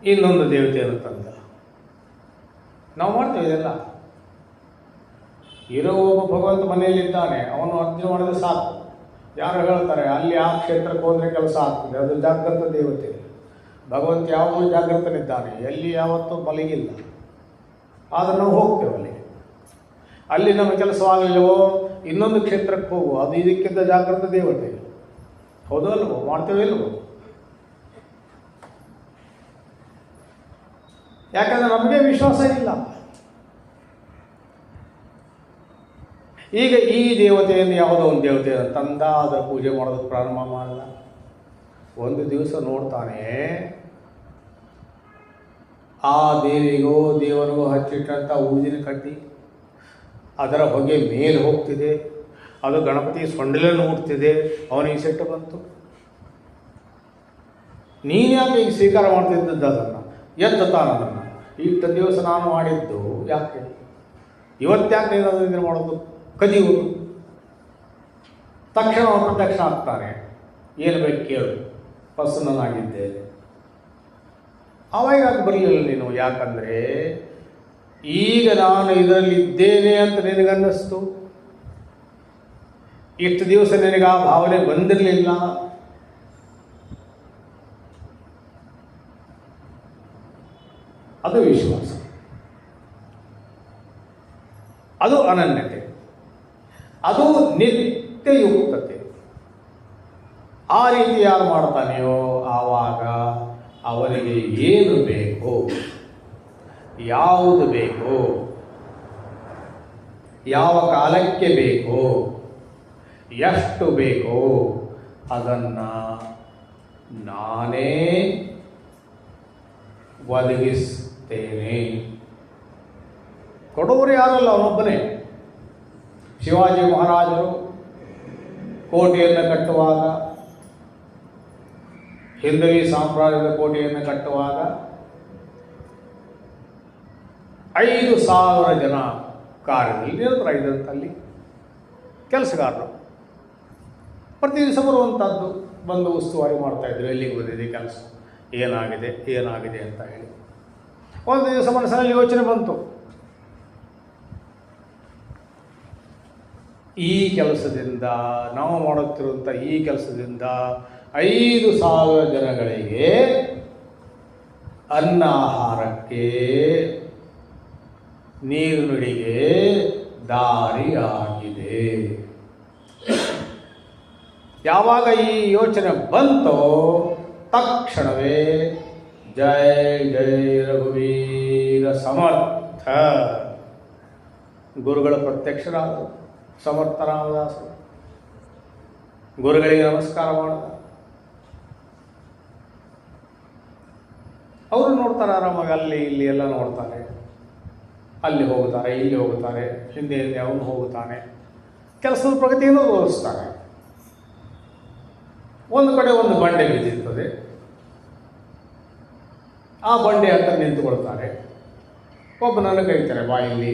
ಇನ್ನೊಂದು ದೇವತೆಯನ್ನು ತಂದ. ನಾವು ಮಾಡ್ತೇವೆ ಇದೆಲ್ಲ. ಇರೋ ಒಬ್ಬ ಭಗವಂತ ಮನೆಯಲ್ಲಿದ್ದಾನೆ, ಅವನು ಅರ್ಜುನ ಮಾಡಿದ್ರೆ ಸಾಕು. ಯಾರು ಹೇಳ್ತಾರೆ ಅಲ್ಲಿ ಆ ಕ್ಷೇತ್ರಕ್ಕೆ ಹೋದರೆ ಕೆಲಸ ಆಗ್ತದೆ, ಅದು ಜಾಗೃತ ದೇವತೆ. ಭಗವಂತ ಯಾವಾಗಲೂ ಜಾಗೃತನಿದ್ದಾನೆ, ಎಲ್ಲಿ ಯಾವತ್ತೂ ಮಲಗಿಲ್ಲ. ಆದರೆ ನಾವು ಹೋಗ್ತೇವೆ ಅಲ್ಲಿ ನಮ್ಮ ಕೆಲಸವಾಗಲಿಲ್ಲವೋ ಇನ್ನೊಂದು ಕ್ಷೇತ್ರಕ್ಕೆ ಹೋಗು, ಅದು ಇದಕ್ಕಿಂತ ಜಾಗೃತ ದೇವತೆ. ಹೌದೋ ಅಲ್ವೋ? ಮಾಡ್ತೇವೆ ಇಲ್ವೋ? ಯಾಕಂದರೆ ನಮಗೆ ವಿಶ್ವಾಸ ಇಲ್ಲ. ಈಗ ಈ ದೇವತೆಯನ್ನು ಯಾವುದೋ ಒಂದು ದೇವತೆಯನ್ನು ತಂದ, ಅದರ ಪೂಜೆ ಮಾಡೋದಕ್ಕೆ ಪ್ರಾರಂಭ ಮಾಡಲ್ಲ. ಒಂದು ದಿವಸ ನೋಡ್ತಾನೆ, ಆ ದೇವಿಗೋ ದೇವರಿಗೋ ಹಚ್ಚಿಟ್ಟಂಥ ಊದಿನ ಕಡ್ಡಿ ಅದರ ಹೊಗೆ ಮೇಲೆ ಹೋಗ್ತಿದೆ, ಅದು ಗಣಪತಿ ಸೊಂಡಿಲನ್ನು ಮುಟ್ತಿದೆ. ಅವನಿಗೆ ಸಿಟ್ಟು ಬಂತು, ನೀನು ಯಾಕೆ ಈಗ ಸ್ವೀಕಾರ ಮಾಡ್ತಿದ್ದದ್ದು ಅದನ್ನು? ಎತ್ತತಾನದನ್ನು ಇಷ್ಟು ದಿವಸ ನಾನು ಮಾಡಿದ್ದು ಯಾಕೆ? ಇವತ್ತ್ಯಾಕೆ ನೀನು ಅದನ್ನು ಮಾಡೋದು? ಕದಿಯುವುದು. ತಕ್ಷಣ ಪ್ರತ್ಯಕ್ಷ ಆಗ್ತಾನೆ, ಏನು ಬೇಕು ಕೇಳು, ಪ್ರಸನ್ನನಾಗಿದ್ದೇನೆ. ಅವಾಗ ಅದು ಬರಲಿಲ್ಲ ನೀನು, ಯಾಕಂದರೆ ಈಗ ನಾನು ಇದರಲ್ಲಿ ಇದ್ದೇನೆ ಅಂತ ನಿನಗನ್ನಿಸ್ತು. ಇಷ್ಟು ದಿವಸ ನಿನಗೆ ಆ ಭಾವನೆ ಬಂದಿರಲಿಲ್ಲ. ಅದು ವಿಶ್ವಾಸ, ಅದು ಅನನ್ಯತೆ, ಅದು ನಿತ್ಯಯುಕ್ತತೆ. ಆ ರೀತಿ ಯಾರು ಮಾಡ್ತಾನೆಯೋ ಆವಾಗ ಅವನಿಗೆ ಏನು ಬೇಕು, ಯಾವುದು ಬೇಕು, ಯಾವ ಕಾಲಕ್ಕೆ ಬೇಕು, ಎಷ್ಟು ಬೇಕೋ ಅದನ್ನು ನಾನೇ ಒದಗಿಸ್ತೇನೆ. ಕೊಡುವರು ಯಾರಲ್ಲ, ಅವನೊಬ್ಬನೇ. ಶಿವಾಜಿ ಮಹಾರಾಜರು ಕೋಟೆಯನ್ನು ಕಟ್ಟುವಾಗ, ಹಿಂದವಿ ಸಾಮ್ರಾಜ್ಯದ ಕೋಟೆಯನ್ನು ಕಟ್ಟುವಾಗ 5,000 ಜನ ಕಾರ್ಯದಲ್ಲಿ ನಿರತರಾಗಿದ್ದಂತೆ ಅಲ್ಲಿ ಕೆಲಸಗಾರರು. ಪ್ರತಿ ದಿವಸ ಬರುವಂಥದ್ದು, ಬಂದು ಉಸ್ತುವಾರಿ ಮಾಡ್ತಾಯಿದ್ರು. ಎಲ್ಲಿಗೆ ಬಂದಿದೆ ಕೆಲಸ, ಏನಾಗಿದೆ ಅಂತ ಹೇಳಿ. ಒಂದು ದಿವಸ ಮನಸ್ಸಿನಲ್ಲಿ ಯೋಚನೆ ಬಂತು, ಈ ಕೆಲಸದಿಂದ, ನಾವು ಮಾಡುತ್ತಿರುವಂಥ ಈ ಕೆಲಸದಿಂದ 5,000 ಜನಗಳಿಗೆ ಅನ್ನ ಆಹಾರಕ್ಕೆ, ನೀರು ನುಡಿಗೆ ದಾರಿಯಾಗಿದೆ. ಯಾವಾಗ ಈ ಯೋಚನೆ ಬಂತೋ ತಕ್ಷಣವೇ ಜೈ ಜೈ ರಘುವೀರ ಸಮರ್ಥ ಗುರುಗಳ ಪ್ರತ್ಯಕ್ಷರಾದರು. ಸಮರ್ಥ ರಾಮದಾಸರು ಗುರುಗಳಿಗೆ ನಮಸ್ಕಾರ ಮಾಡಿದ. ಅವರು ನೋಡ್ತಾರೆ ಆರಾಮಾಗಿ, ಅಲ್ಲಿ ಇಲ್ಲಿ ಎಲ್ಲ ನೋಡ್ತಾರೆ. ಅಲ್ಲಿ ಹೋಗುತ್ತಾರೆ, ಇಲ್ಲಿ ಹೋಗುತ್ತಾರೆ, ಹಿಂದೆ ಅವನು ಹೋಗುತ್ತಾನೆ, ಕೆಲಸದ ಪ್ರಗತಿಯನ್ನು ತೋರಿಸ್ತಾನೆ. ಒಂದು ಕಡೆ ಒಂದು ಬಂಡೆ ಬಿದ್ದಿರ್ತದೆ, ಆ ಬಂಡೆ ಹತ್ರ ನಿಂತುಕೊಳ್ತಾರೆ. ಒಬ್ಬನನ್ನು ಕರೀತಾರೆ, ಬಾಯಲ್ಲಿ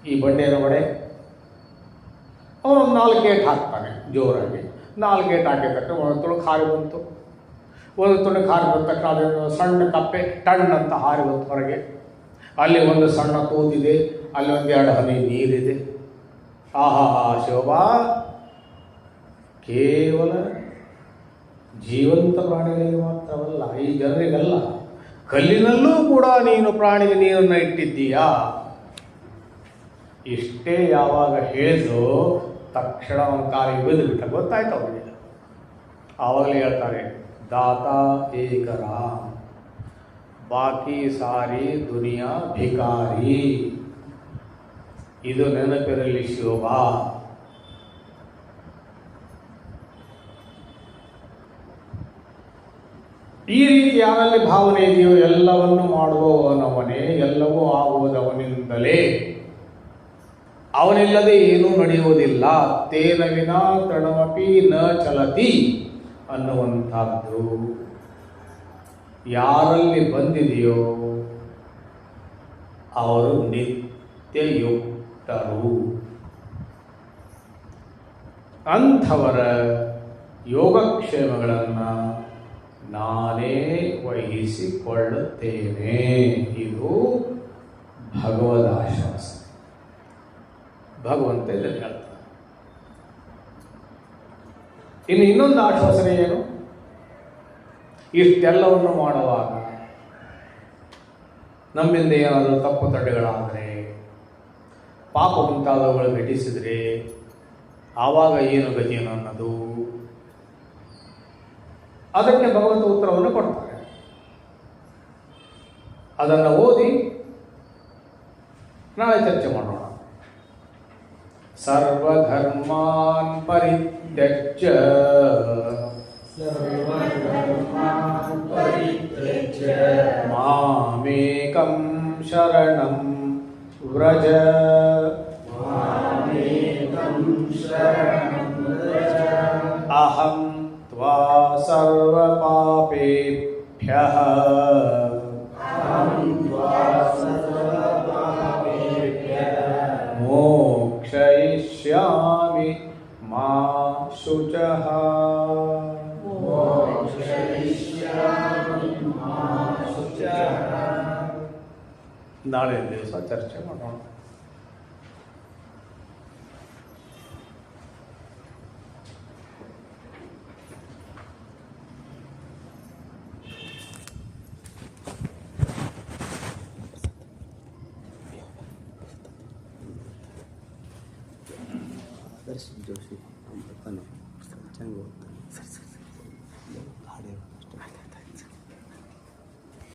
ಈ ಬಂಡೆಯ ಒಡೆ. ಅವನೊಂದು 4 ಏಟು ಹಾಕ್ತಾನೆ ಜೋರಾಗಿ. 4 ಏಟು ಹಾಕಿದ ತಕ್ಷಣ ಒಂದು ತುಣುಕು ಹಾರಿ ಬಂತು. ಒಂದು ತುಣುಕು ಹಾರಿ ಬಂದ ತಕ್ಷಣ ಅದನ್ನು ಸಣ್ಣ ಕಪ್ಪೆ ಟಣ್ ಅಂತ ಹಾರಿ ಬಂತು ಹೊರಗೆ. ಅಲ್ಲಿ ಒಂದು ಸಣ್ಣ ತೂತಿದೆ, ಅಲ್ಲಿ 1-2 ಹನಿ ನೀರಿದೆ. ಆಹಾ ಶೋಭಾ! ಕೇವಲ ಜೀವಂತ ಪ್ರಾಣಿಗಳಿಗೆ ಮಾತ್ರವಲ್ಲ, ಈ ಜನರಿಗಲ್ಲ, ಕಲ್ಲಿನಲ್ಲೂ ಕೂಡ ನೀನು ಪ್ರಾಣಿಗೆ ನೀರನ್ನು ಇಟ್ಟಿದ್ದೀಯಾ. ಇಷ್ಟೇ ಯಾವಾಗ ಹೇಳಿದೋ ತಕ್ಷಣ ಅವನ ಕಾಲಿಗೆ ಬಿದ್ದು ಬಿಟ್ಟ. ಗೊತ್ತಾಯ್ತು ಅವನಿಗೆ. ಆವಾಗಲೇ ಹೇಳ್ತಾರೆ, ದಾತ ಏಕರ ಬಾಕಿ ಸಾರಿ ದುನಿಯಾ ಭಿಕಾರಿ. ಇದು ನೆನಪಿರಲಿ ಶೋಭಾ. ಈ ರೀತಿ ಯಾರಲ್ಲಿ ಭಾವನೆ ಇದೆಯೋ, ಎಲ್ಲವನ್ನು ಮಾಡುವವನವನೇ, ಎಲ್ಲವೂ ಆಗುವುದವನಿಂದಲೇ, ಅವನಿಲ್ಲದೆ ಏನೂ ನಡೆಯುವುದಿಲ್ಲ. ತೇನ ವಿನಾ ತೃಣಮಪಿ ನ ಚಲತಿ ಅನ್ನುವಂಥದ್ದು ಯಾರಲ್ಲಿ ಬಂದಿದೆಯೋ ಅವರು ನಿತ್ಯಯುಕ್ತರು. ಅಂಥವರ ಯೋಗಕ್ಷೇಮಗಳನ್ನು ನಾನೇ ವಹಿಸಿಕೊಳ್ಳುತ್ತೇನೆ. ಇದು ಭಗವದಾಶ್ವಾಸ. ಭಗವಂತ ಇದನ್ನು ಹೇಳ್ತಾನೆ. ಇನ್ನು ಇನ್ನೊಂದು ಆಶ್ವಾಸನೆ ಏನು? ಇಷ್ಟೆಲ್ಲವನ್ನು ಮಾಡುವಾಗ ನಮ್ಮಿಂದ ಏನಾದರೂ ತಪ್ಪು ತಡೆಗಳಾದರೆ, ಪಾಪ ಮುಂತಾದವುಗಳು ಘಟಿಸಿದರೆ ಆವಾಗ ಏನು ಗತಿಯನ್ನು ಅನ್ನೋದು, ಅದಕ್ಕೆ ಭಗವಂತ ಉತ್ತರವನ್ನು ಕೊಡ್ತಾರೆ. ಅದನ್ನು ಓದಿ ನಾಳೆ ಚರ್ಚೆ ಮಾಡೋಣ. ಸರ್ವಧರ್ಮಾನ್ ಪರಿತ್ಯಜ್ಯ ಮಾಮೇಕಂ ಶರಣಂ ವ್ರಜ. ಅಹಂ ತ್ವಾ ಸರ್ವಪಾಪೇಭ್ಯಃ ಮೋಕ್ಷಯಿಷ್ಯಾಮಿ ಮಾ ಶುಚಃ. ನಾಳೆ ದಿವಸ ಚರ್ಚೆ ಮಾಡೋಣ. जोशी ಚೆನ್ನಾಗಿ